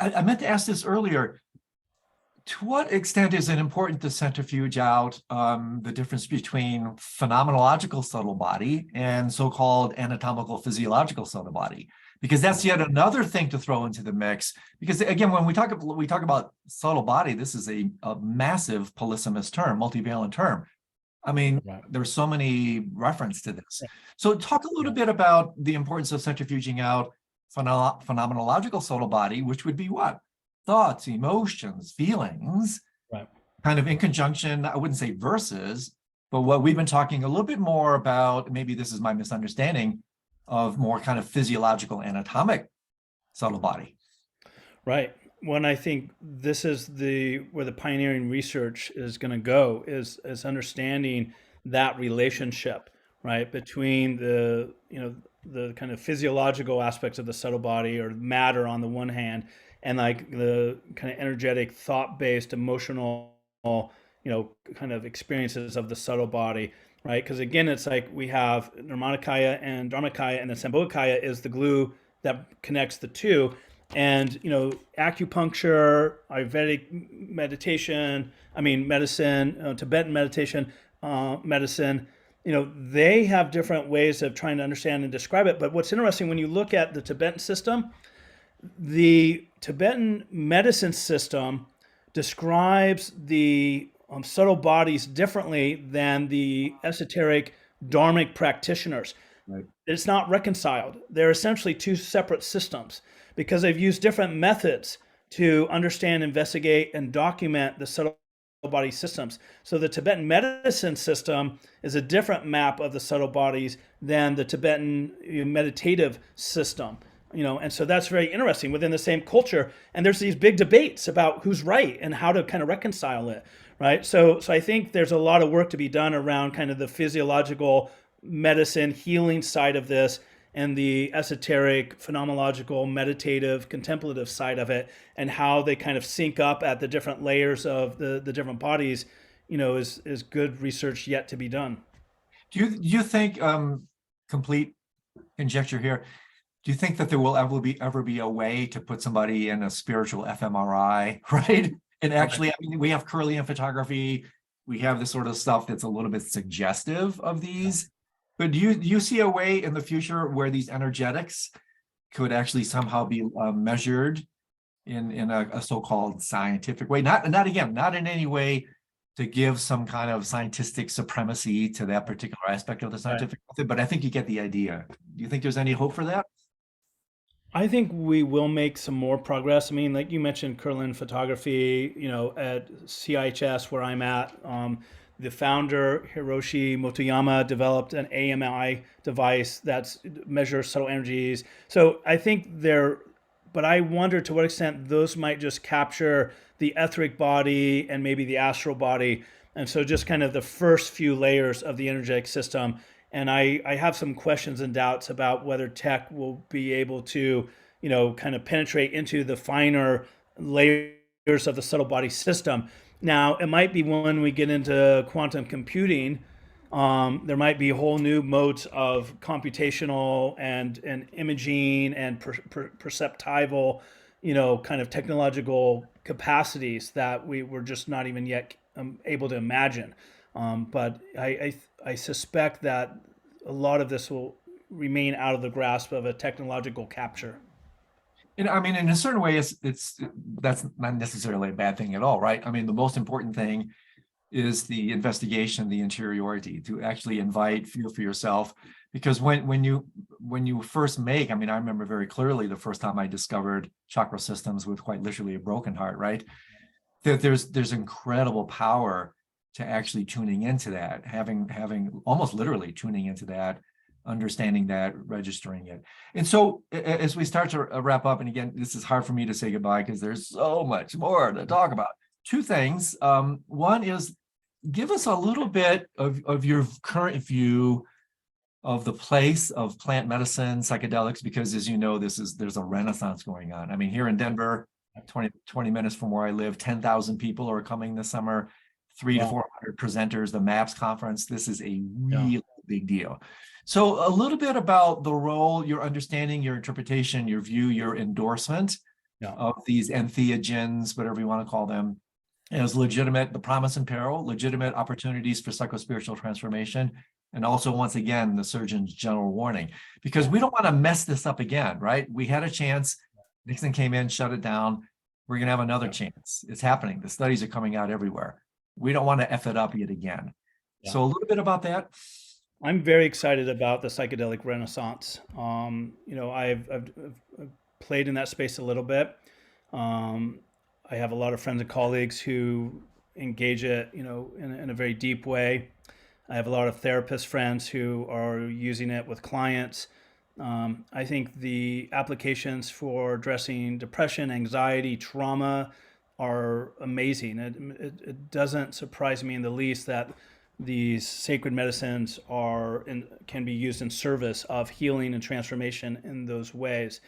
I meant to ask this earlier. To what extent is it important to centrifuge out the difference between phenomenological subtle body and so-called anatomical physiological subtle body? Because that's yet another thing to throw into the mix. Because again, when we talk about subtle body, this is a massive polysemous term, multivalent term. I mean, Right. there's so many references to this. Right. So talk a little bit about the importance of centrifuging out phenomenological subtle body, which would be what? Thoughts, emotions, feelings, Right. kind of in conjunction, I wouldn't say versus, but what we've been talking a little bit more about, maybe this is my misunderstanding, of more kind of physiological anatomic subtle body. Right. When I think this is where the pioneering research is going to go is understanding that relationship, right, between the kind of physiological aspects of the subtle body or matter on the one hand, and like the kind of energetic, thought-based, emotional, kind of experiences of the subtle body, right? Because again, it's like we have Nirmanakaya and Dharmakaya, and then Sambhogakaya is the glue that connects the two. And acupuncture, Ayurvedic medicine, Tibetan meditation, medicine, they have different ways of trying to understand and describe it. But what's interesting when you look at the Tibetan system, the Tibetan medicine system describes the subtle bodies differently than the esoteric dharmic practitioners. Right. It's not reconciled. They're essentially two separate systems because they've used different methods to understand, investigate, and document the subtle body systems. So the Tibetan medicine system is a different map of the subtle bodies than the Tibetan meditative system. And so that's very interesting within the same culture. And there's these big debates about who's right and how to kind of reconcile it, right? So I think there's a lot of work to be done around kind of the physiological medicine healing side of this and the esoteric, phenomenological, meditative, contemplative side of it, and how they kind of sync up at the different layers of the different bodies is good research yet to be done. Do you think, complete conjecture here, do you think that there will ever be a way to put somebody in a spiritual fMRI, right? And actually, I mean, we have Kirlian photography, we have this sort of stuff that's a little bit suggestive of these. But do you see a way in the future where these energetics could actually somehow be measured in a so-called scientific way? Not again, not in any way to give some kind of scientific supremacy to that particular aspect of the Right. scientific method, but I think you get the idea. Do you think there's any hope for that? I think we will make some more progress. I mean, like you mentioned, Kirlian photography, at CIHS where I'm at, the founder, Hiroshi Motoyama, developed an AMI device that measures subtle energies. So I think but I wonder to what extent those might just capture the etheric body and maybe the astral body. And so just kind of the first few layers of the energetic system. And I have some questions and doubts about whether tech will be able to, kind of penetrate into the finer layers of the subtle body system. Now, it might be when we get into quantum computing, there might be whole new modes of computational and imaging and perceptible, kind of technological capacities that we were just not even yet able to imagine. But I suspect that a lot of this will remain out of the grasp of a technological capture. And I mean, in a certain way, it's that's not necessarily a bad thing at all, right? I mean, the most important thing is the investigation, the interiority, to actually invite fear for yourself. Because when you first make, I mean, I remember very clearly the first time I discovered chakra systems with quite literally a broken heart, right? That there's incredible power to actually tuning into that, having almost literally tuning into that, understanding that, registering it. And so as we start to wrap up, and again, this is hard for me to say goodbye because there's so much more to talk about. Two things. One is, give us a little bit of your current view of the place of plant medicine, psychedelics, because as you know, there's a renaissance going on. I mean, here in Denver, 20 minutes from where I live, 10,000 people are coming this summer, three to Wow. 400 presenters, the MAPS conference. This is a Yeah. real big deal. So a little bit about the role, your understanding, your interpretation, your view, your endorsement Yeah. of these entheogens, whatever you want to call them, as legitimate, the promise and peril, legitimate opportunities for psychospiritual transformation, and also, once again, the surgeon's general warning, because we don't want to mess this up again, right? We had a chance. Nixon came in, shut it down. We're going to have another chance. It's happening. The studies are coming out everywhere. We don't want to F it up yet again. Yeah. So a little bit about that. I'm very excited about the psychedelic renaissance. I've played in that space a little bit. Um, I have a lot of friends and colleagues who engage it, in a very deep way. I have a lot of therapist friends who are using it with clients. I think the applications for addressing depression, anxiety, trauma are amazing. It doesn't surprise me in the least that these sacred medicines can be used in service of healing and transformation in those ways.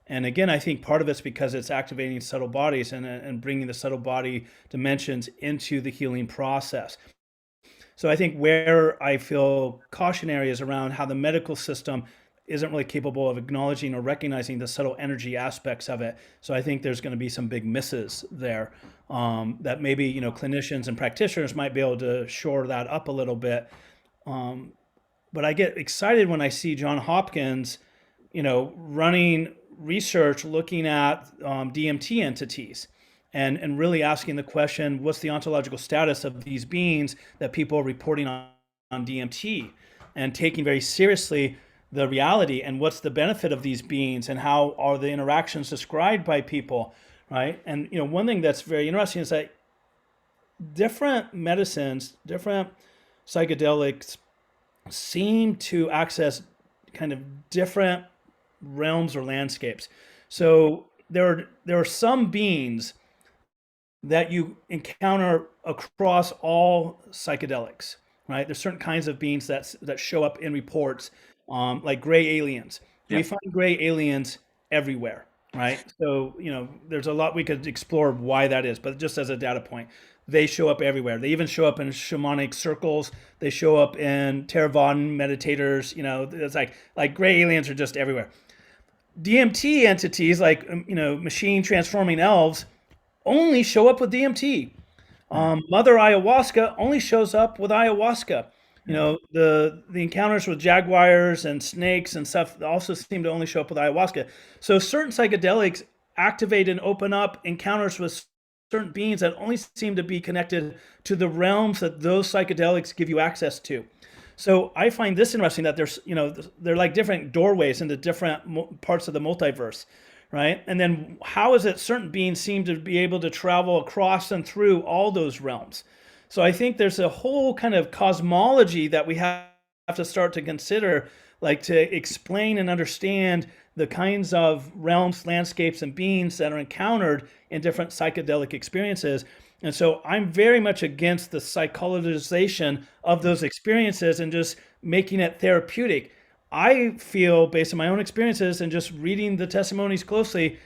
And again, I think part of it's because it's activating subtle bodies and bringing the subtle body dimensions into the healing process. So I think where I feel cautionary is around how the medical system isn't really capable of acknowledging or recognizing the subtle energy aspects of it. So I think there's going to be some big misses there, that maybe clinicians and practitioners might be able to shore that up a little bit. But I get excited when I see John Hopkins, running research looking at DMT entities and really asking the question, what's the ontological status of these beings that people are reporting on DMT, and taking very seriously the reality and what's the benefit of these beings and how are the interactions described by people, right? And one thing that's very interesting is that different medicines, different psychedelics seem to access kind of different realms or landscapes. So there are some beings that you encounter across all psychedelics, right? There's certain kinds of beings that show up in reports, like gray aliens. Yeah. We find gray aliens everywhere, right? So there's a lot we could explore why that is, but just as a data point, they show up everywhere. They even show up in shamanic circles. They show up in Theravada meditators. It's like gray aliens are just everywhere. DMT entities like machine transforming elves only show up with DMT. Mother ayahuasca only shows up with ayahuasca. The encounters with jaguars and snakes and stuff also seem to only show up with ayahuasca. So certain psychedelics activate and open up encounters with certain beings that only seem to be connected to the realms that those psychedelics give you access to. So I find this interesting that they're like different doorways into different parts of the multiverse, right? And then how is it certain beings seem to be able to travel across and through all those realms? So I think there's a whole kind of cosmology that we have to start to consider, like to explain and understand the kinds of realms, landscapes, and beings that are encountered in different psychedelic experiences. And so I'm very much against the psychologization of those experiences and just making it therapeutic. I feel, based on my own experiences and just reading the testimonies closely,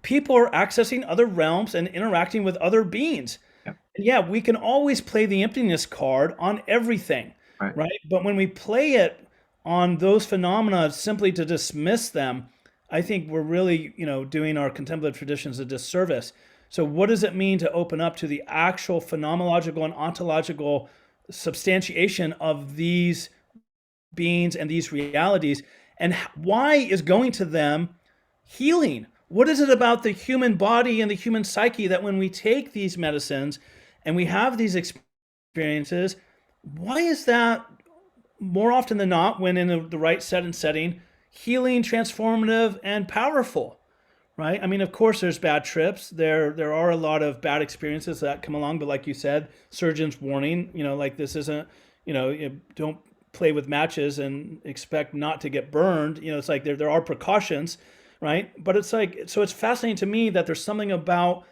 people are accessing other realms and interacting with other beings. And yeah, we can always play the emptiness card on everything, right? But when we play it on those phenomena simply to dismiss them, I think we're really, doing our contemplative traditions a disservice. So what does it mean to open up to the actual phenomenological and ontological substantiation of these beings and these realities? And why is going to them healing? What is it about the human body and the human psyche that when we take these medicines and we have these experiences, why is that more often than not, when in the right set and setting, healing, transformative, and powerful? Right? I mean, of course, there's bad trips. There are a lot of bad experiences that come along. But like you said, surgeon's warning. Like this isn't. Don't play with matches and expect not to get burned. It's like there are precautions, right? But it's like, so it's fascinating to me that there's something about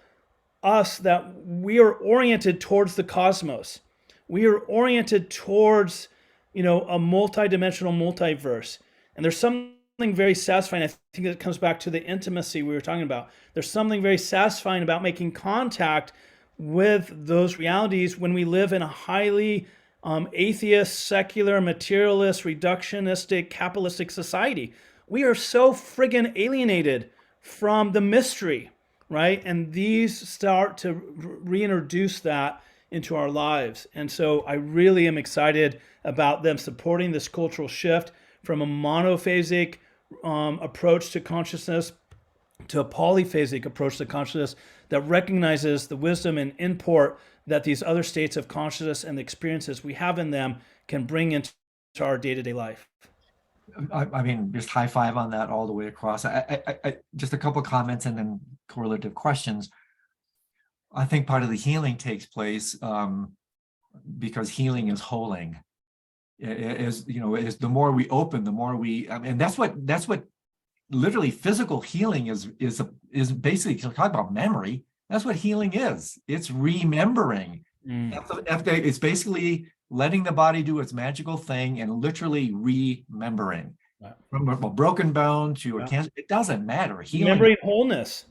us that we are oriented towards the cosmos. We are oriented towards a multidimensional multiverse, and there's something very satisfying. I think it comes back to the intimacy we were talking about. There's something very satisfying about making contact with those realities when we live in a highly atheist, secular, materialist, reductionistic, capitalistic society. We are so friggin' alienated from the mystery, right? And these start to reintroduce that into our lives. And so I really am excited about them supporting this cultural shift from a monophasic approach to consciousness to a polyphasic approach to consciousness that recognizes the wisdom and import that these other states of consciousness and the experiences we have in them can bring into our day-to-day life. I mean, just high five on that all the way across. I just a couple of comments and then correlative questions. I think part of the healing takes place because healing is holing. Is the more we open, the more we. I mean, that's what literally physical healing is basically talking about memory. That's what healing is. It's remembering. It's basically letting the body do its magical thing and literally remembering. From a broken bone to a cancer, it doesn't matter. Healing, remembering wholeness.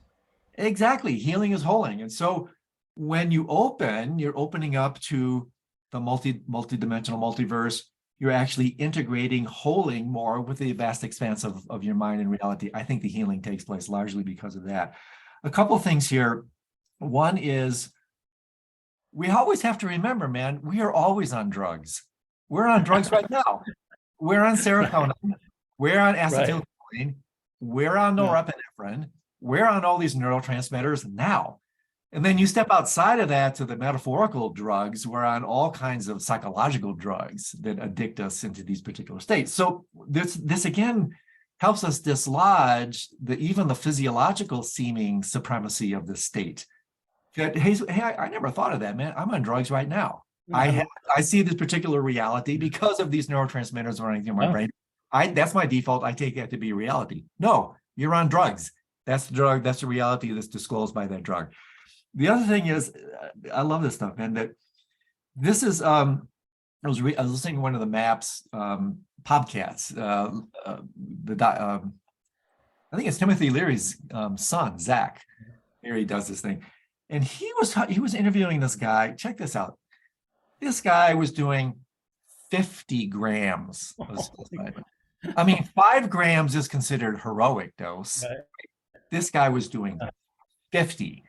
Exactly. Healing is holing. And so when you open, you're opening up to the multi-dimensional multiverse. You're actually integrating holing more with the vast expanse of your mind and reality. I think the healing takes place largely because of that. A couple things here. One is we always have to remember, man, we are always on drugs. We're on drugs right now. We're on serotonin. We're on acetylcholine. We're on norepinephrine. We're on all these neurotransmitters now. And then you step outside of that to the metaphorical drugs. We're on all kinds of psychological drugs that addict us into these particular states. So this again helps us dislodge even the physiological seeming supremacy of the state. Hey, I never thought of that, man. I'm on drugs right now. I see this particular reality because of these neurotransmitters running through my brain. That's my default. I take that to be reality. No, you're on drugs. That's the drug. That's the reality that's disclosed by that drug. The other thing is, I love this stuff, man. That this is, I was listening to one of the MAPS podcasts. I think it's Timothy Leary's son, Zach. Leary does this thing, And he was interviewing this guy. Check this out. This guy was doing 50 grams of psilocybin. I mean, 5 grams is considered heroic dose. Right. This guy was doing Yeah. 50.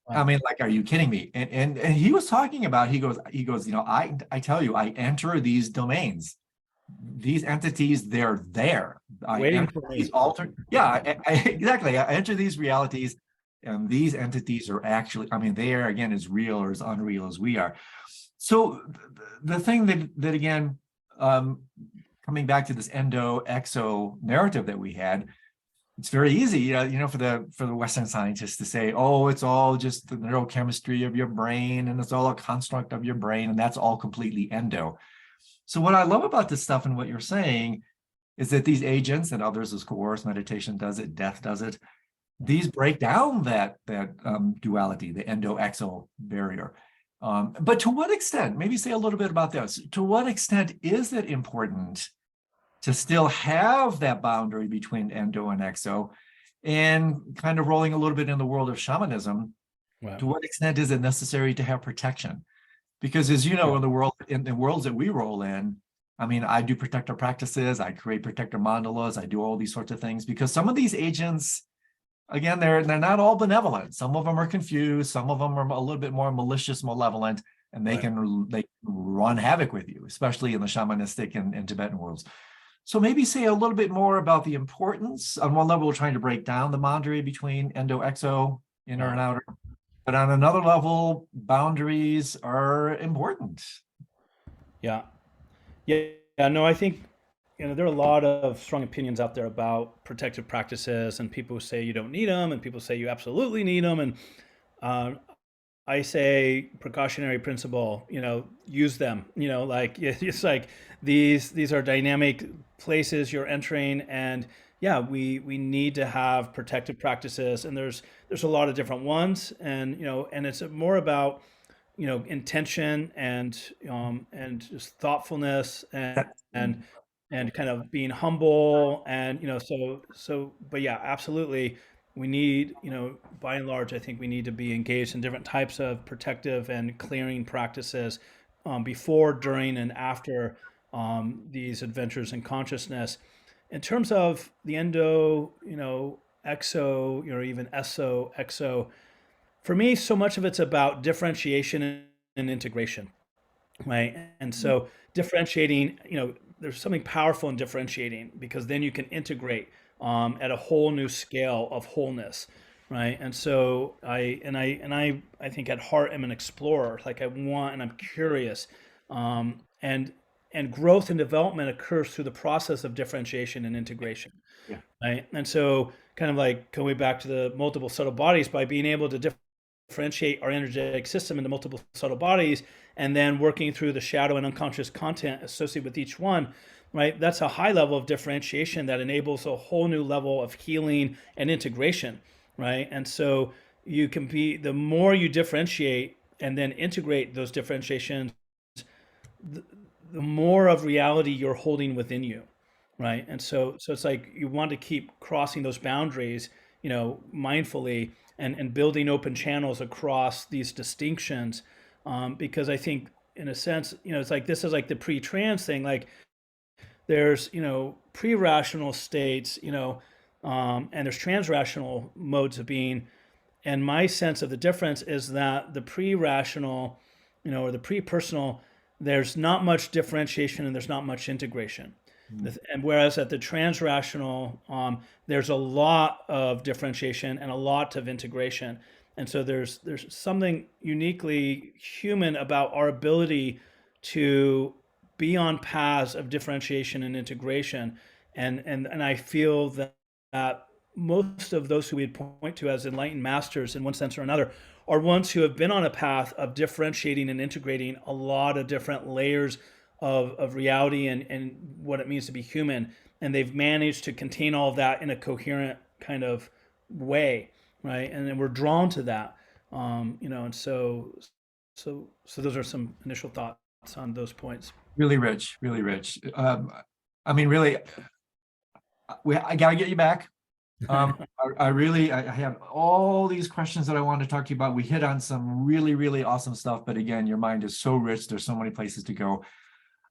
I Wow. mean, like, are you kidding me? And he was talking about, he goes, you know, I tell you, I enter these domains, these entities, they're there. I Waiting enter for these me. alter, yeah, exactly. I enter these realities, and these entities are actually, I mean, they are again as real or as unreal as we are. So the thing that again, coming back to this endo-exo narrative that we had, it's very easy, you know, for the Western scientists to say, oh, it's all just the neurochemistry of your brain, and it's all a construct of your brain, and that's all completely endo. So what I love about this stuff and what you're saying is that these agents, and others, of course, meditation does it, death does it, these break down that duality, the endo-exo barrier. But to what extent, maybe say a little bit about this, to what extent is it important to still have that boundary between endo and exo, and kind of rolling a little bit in the world of shamanism, Wow. to what extent is it necessary to have protection? Because as you know, in the worlds that we roll in, I mean, I do protector practices, I create protector mandalas, I do all these sorts of things, because some of these agents, again, they're not all benevolent. Some of them are confused, some of them are a little bit more malicious, malevolent, and they Right. can run havoc with you, especially in the shamanistic and Tibetan worlds. So maybe say a little bit more about the importance. On one level, we're trying to break down the boundary between endo-exo, inner and outer. But on another level, boundaries are important. Yeah. Yeah. No, I think, there are a lot of strong opinions out there about protective practices, and people say you don't need them, and people say you absolutely need them. And uh, I say precautionary principle, use them, like it's like these are dynamic places you're entering. And yeah, we need to have protective practices, and there's a lot of different ones. And and it's more about intention and just thoughtfulness and kind of being humble. And but yeah, absolutely, we need, by and large, I think we need to be engaged in different types of protective and clearing practices, before, during, and after these adventures in consciousness. In terms of the endo, exo, even eso, exo, for me, so much of it's about differentiation and integration, right? And so differentiating, there's something powerful in differentiating, because then you can integrate at a whole new scale of wholeness, right? And so I think at heart I'm an explorer. Like, I want, and I'm curious, and growth and development occurs through the process of differentiation and integration, Yeah. right? And so, kind of like going back to the multiple subtle bodies, by being able to differentiate our energetic system into multiple subtle bodies, and then working through the shadow and unconscious content associated with each one, right? That's a high level of differentiation that enables a whole new level of healing and integration, right? And so you can be, the more you differentiate and then integrate those differentiations, the more of reality you're holding within you, right? And so it's like you want to keep crossing those boundaries, mindfully, and building open channels across these distinctions, because I think, in a sense, it's like, this is like the pre-trans thing. Like, there's, pre-rational states, and there's trans-rational modes of being. And my sense of the difference is that the pre-rational, or the pre-personal, there's not much differentiation and there's not much integration. And whereas at the trans-rational, there's a lot of differentiation and a lot of integration. And so there's something uniquely human about our ability to be on paths of differentiation and integration. And I feel that most of those who we'd point to as enlightened masters, in one sense or another, are ones who have been on a path of differentiating and integrating a lot of different layers of reality and what it means to be human. And they've managed to contain all of that in a coherent kind of way, right? And then we're drawn to that, and so those are some initial thoughts on those points. Really rich, really rich. I mean, really, I gotta get you back. I have all these questions that I want to talk to you about. We hit on some really, really awesome stuff, but again, your mind is so rich. There's so many places to go.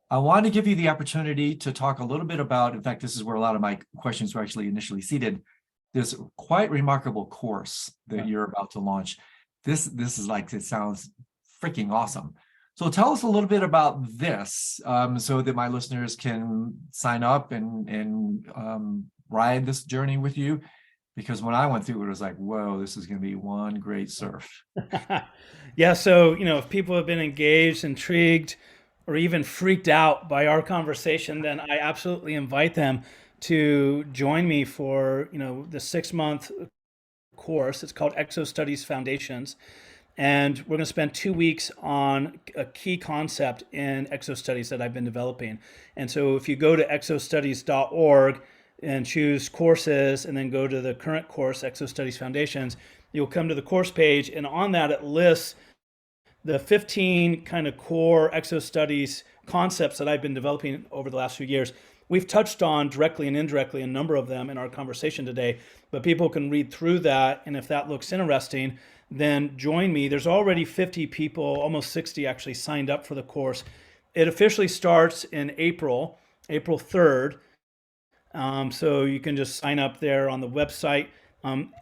I want to give you the opportunity to talk a little bit about, in fact, this is where a lot of my questions were actually initially seated, this quite remarkable course that you're about to launch. This is like, it sounds freaking awesome. So tell us a little bit about this, so that my listeners can sign up and ride this journey with you. Because when I went through it, it was like, whoa, this is going to be one great surf. Yeah, so if people have been engaged, intrigued, or even freaked out by our conversation, then I absolutely invite them to join me for the 6 month course. It's called Exo Studies Foundations, and we're going to spend 2 weeks on a key concept in exo studies that I've been developing. And so if you go to exostudies.org and choose courses and then go to the current course, Exo Studies Foundations, you'll come to the course page, and on that it lists the 15 kind of core exo studies concepts that I've been developing over the last few years. We've touched on directly and indirectly a number of them in our conversation today, but people can read through that, and if that looks interesting, then join me. There's already 50 people, almost 60 actually, signed up for the course. It officially starts in April 3rd. So you can just sign up there on the website.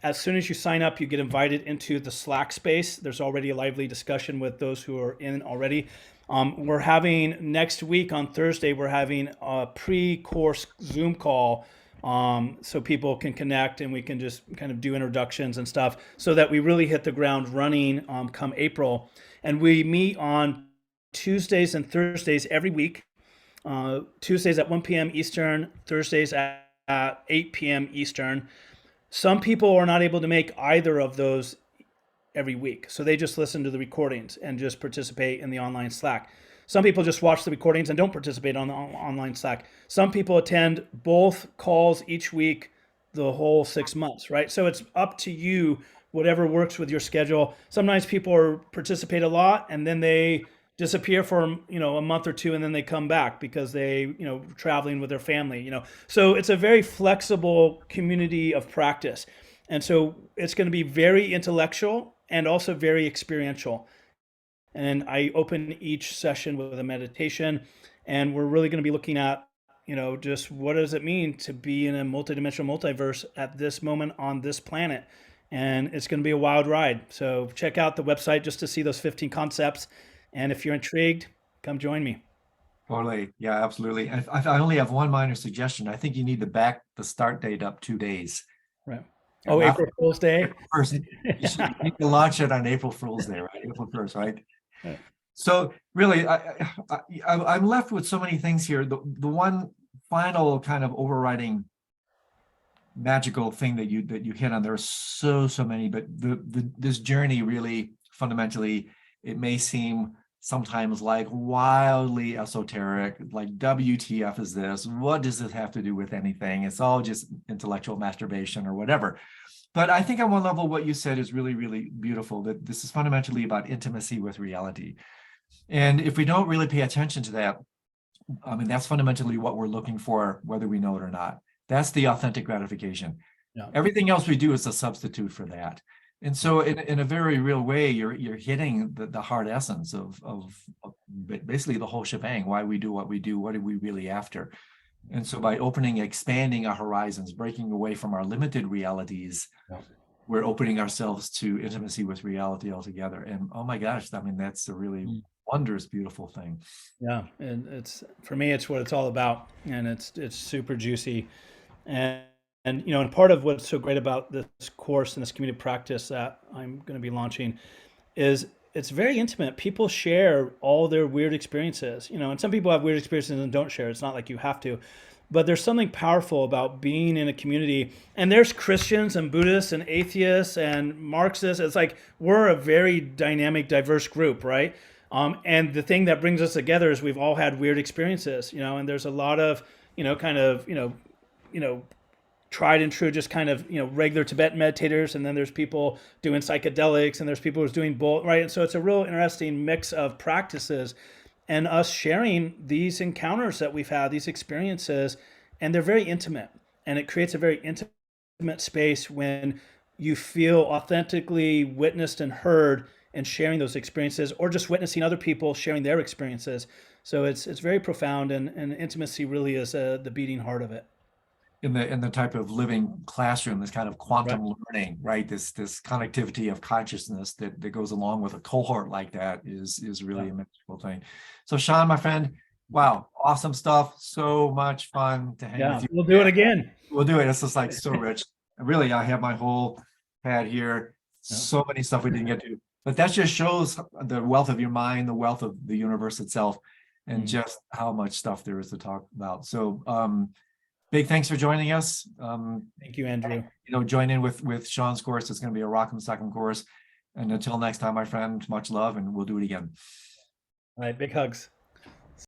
As soon as you sign up, you get invited into the Slack space. There's already a lively discussion with those who are in already. We're having next week on Thursday, we're having a pre-course Zoom call, so people can connect and we can just kind of do introductions and stuff so that we really hit the ground running come April. And we meet on Tuesdays and Thursdays every week. Tuesdays at 1 p.m. Eastern, Thursdays at 8 p.m. Eastern. Some people are not able to make either of those every week, so they just listen to the recordings and just participate in the online Slack. Some people just watch the recordings and don't participate on the online Slack. Some people attend both calls each week the whole 6 months, right? So it's up to you, whatever works with your schedule. Sometimes people participate a lot and then they disappear for a month or two and then they come back because they traveling with their family. So it's a very flexible community of practice, and so it's going to be very intellectual and also very experiential. And I open each session with a meditation, and we're really going to be looking at just what does it mean to be in a multidimensional multiverse at this moment on this planet. And it's going to be a wild ride. So check out the website just to see those 15 concepts. And if you're intrigued, come join me. Totally. Yeah, absolutely. I only have one minor suggestion. I think you need to back the start date up 2 days. Right. Oh, April Fool's Day. First, you need to launch it on April Fool's Day, right? April 1st, right? Right. So really, I'm left with so many things here. The one final kind of overriding magical thing that you hit on, there are so many, but this journey really fundamentally, it may seem sometimes like wildly esoteric, like WTF is this? What does this have to do with anything? It's all just intellectual masturbation or whatever. But I think on one level, what you said is really, really beautiful, that this is fundamentally about intimacy with reality. And if we don't really pay attention to that, I mean, that's fundamentally what we're looking for, whether we know it or not. That's the authentic gratification. Yeah. Everything else we do is a substitute for that. And so in a very real way, you're hitting the hard essence of basically the whole shebang, why we do what we do, what are we really after? And so by expanding our horizons, breaking away from our limited realities, we're opening ourselves to intimacy with reality altogether. And oh my gosh, I mean, that's a really wondrous, beautiful thing. Yeah, and it's, for me, it's what it's all about, and it's super juicy. And part of what's so great about this course and this community practice that I'm going to be launching is it's very intimate. People share all their weird experiences, and some people have weird experiences and don't share. It's not like you have to, but there's something powerful about being in a community. And there's Christians and Buddhists and atheists and Marxists. It's like we're a very dynamic, diverse group, right? And the thing that brings us together is we've all had weird experiences, and there's a lot of, tried and true, just kind of, regular Tibetan meditators. And then there's people doing psychedelics and there's people who's doing both, right? And so it's a real interesting mix of practices and us sharing these encounters that we've had, these experiences, and they're very intimate, and it creates a very intimate intimate space when you feel authentically witnessed and heard and sharing those experiences, or just witnessing other people sharing their experiences. So it's very profound, and intimacy really is the beating heart of it. In the type of living classroom, this kind of Right. quantum learning, right? This connectivity of consciousness that goes along with a cohort like that is really Yeah. a magical thing. So Sean, my friend, wow, awesome stuff. So much fun to hang with Yeah. you. We'll do it again. We'll do it. It's just like so rich. Really, I have my whole pad here. Yeah. So many stuff we didn't get to, but that just shows the wealth of your mind, the wealth of the universe itself, and Mm. just how much stuff there is to talk about. So, big thanks for joining us. Thank you, Andrew. Join in with Sean's course. It's going to be a Rock'em Sock'em course. And until next time, my friend, much love, and we'll do it again. All right. Big hugs.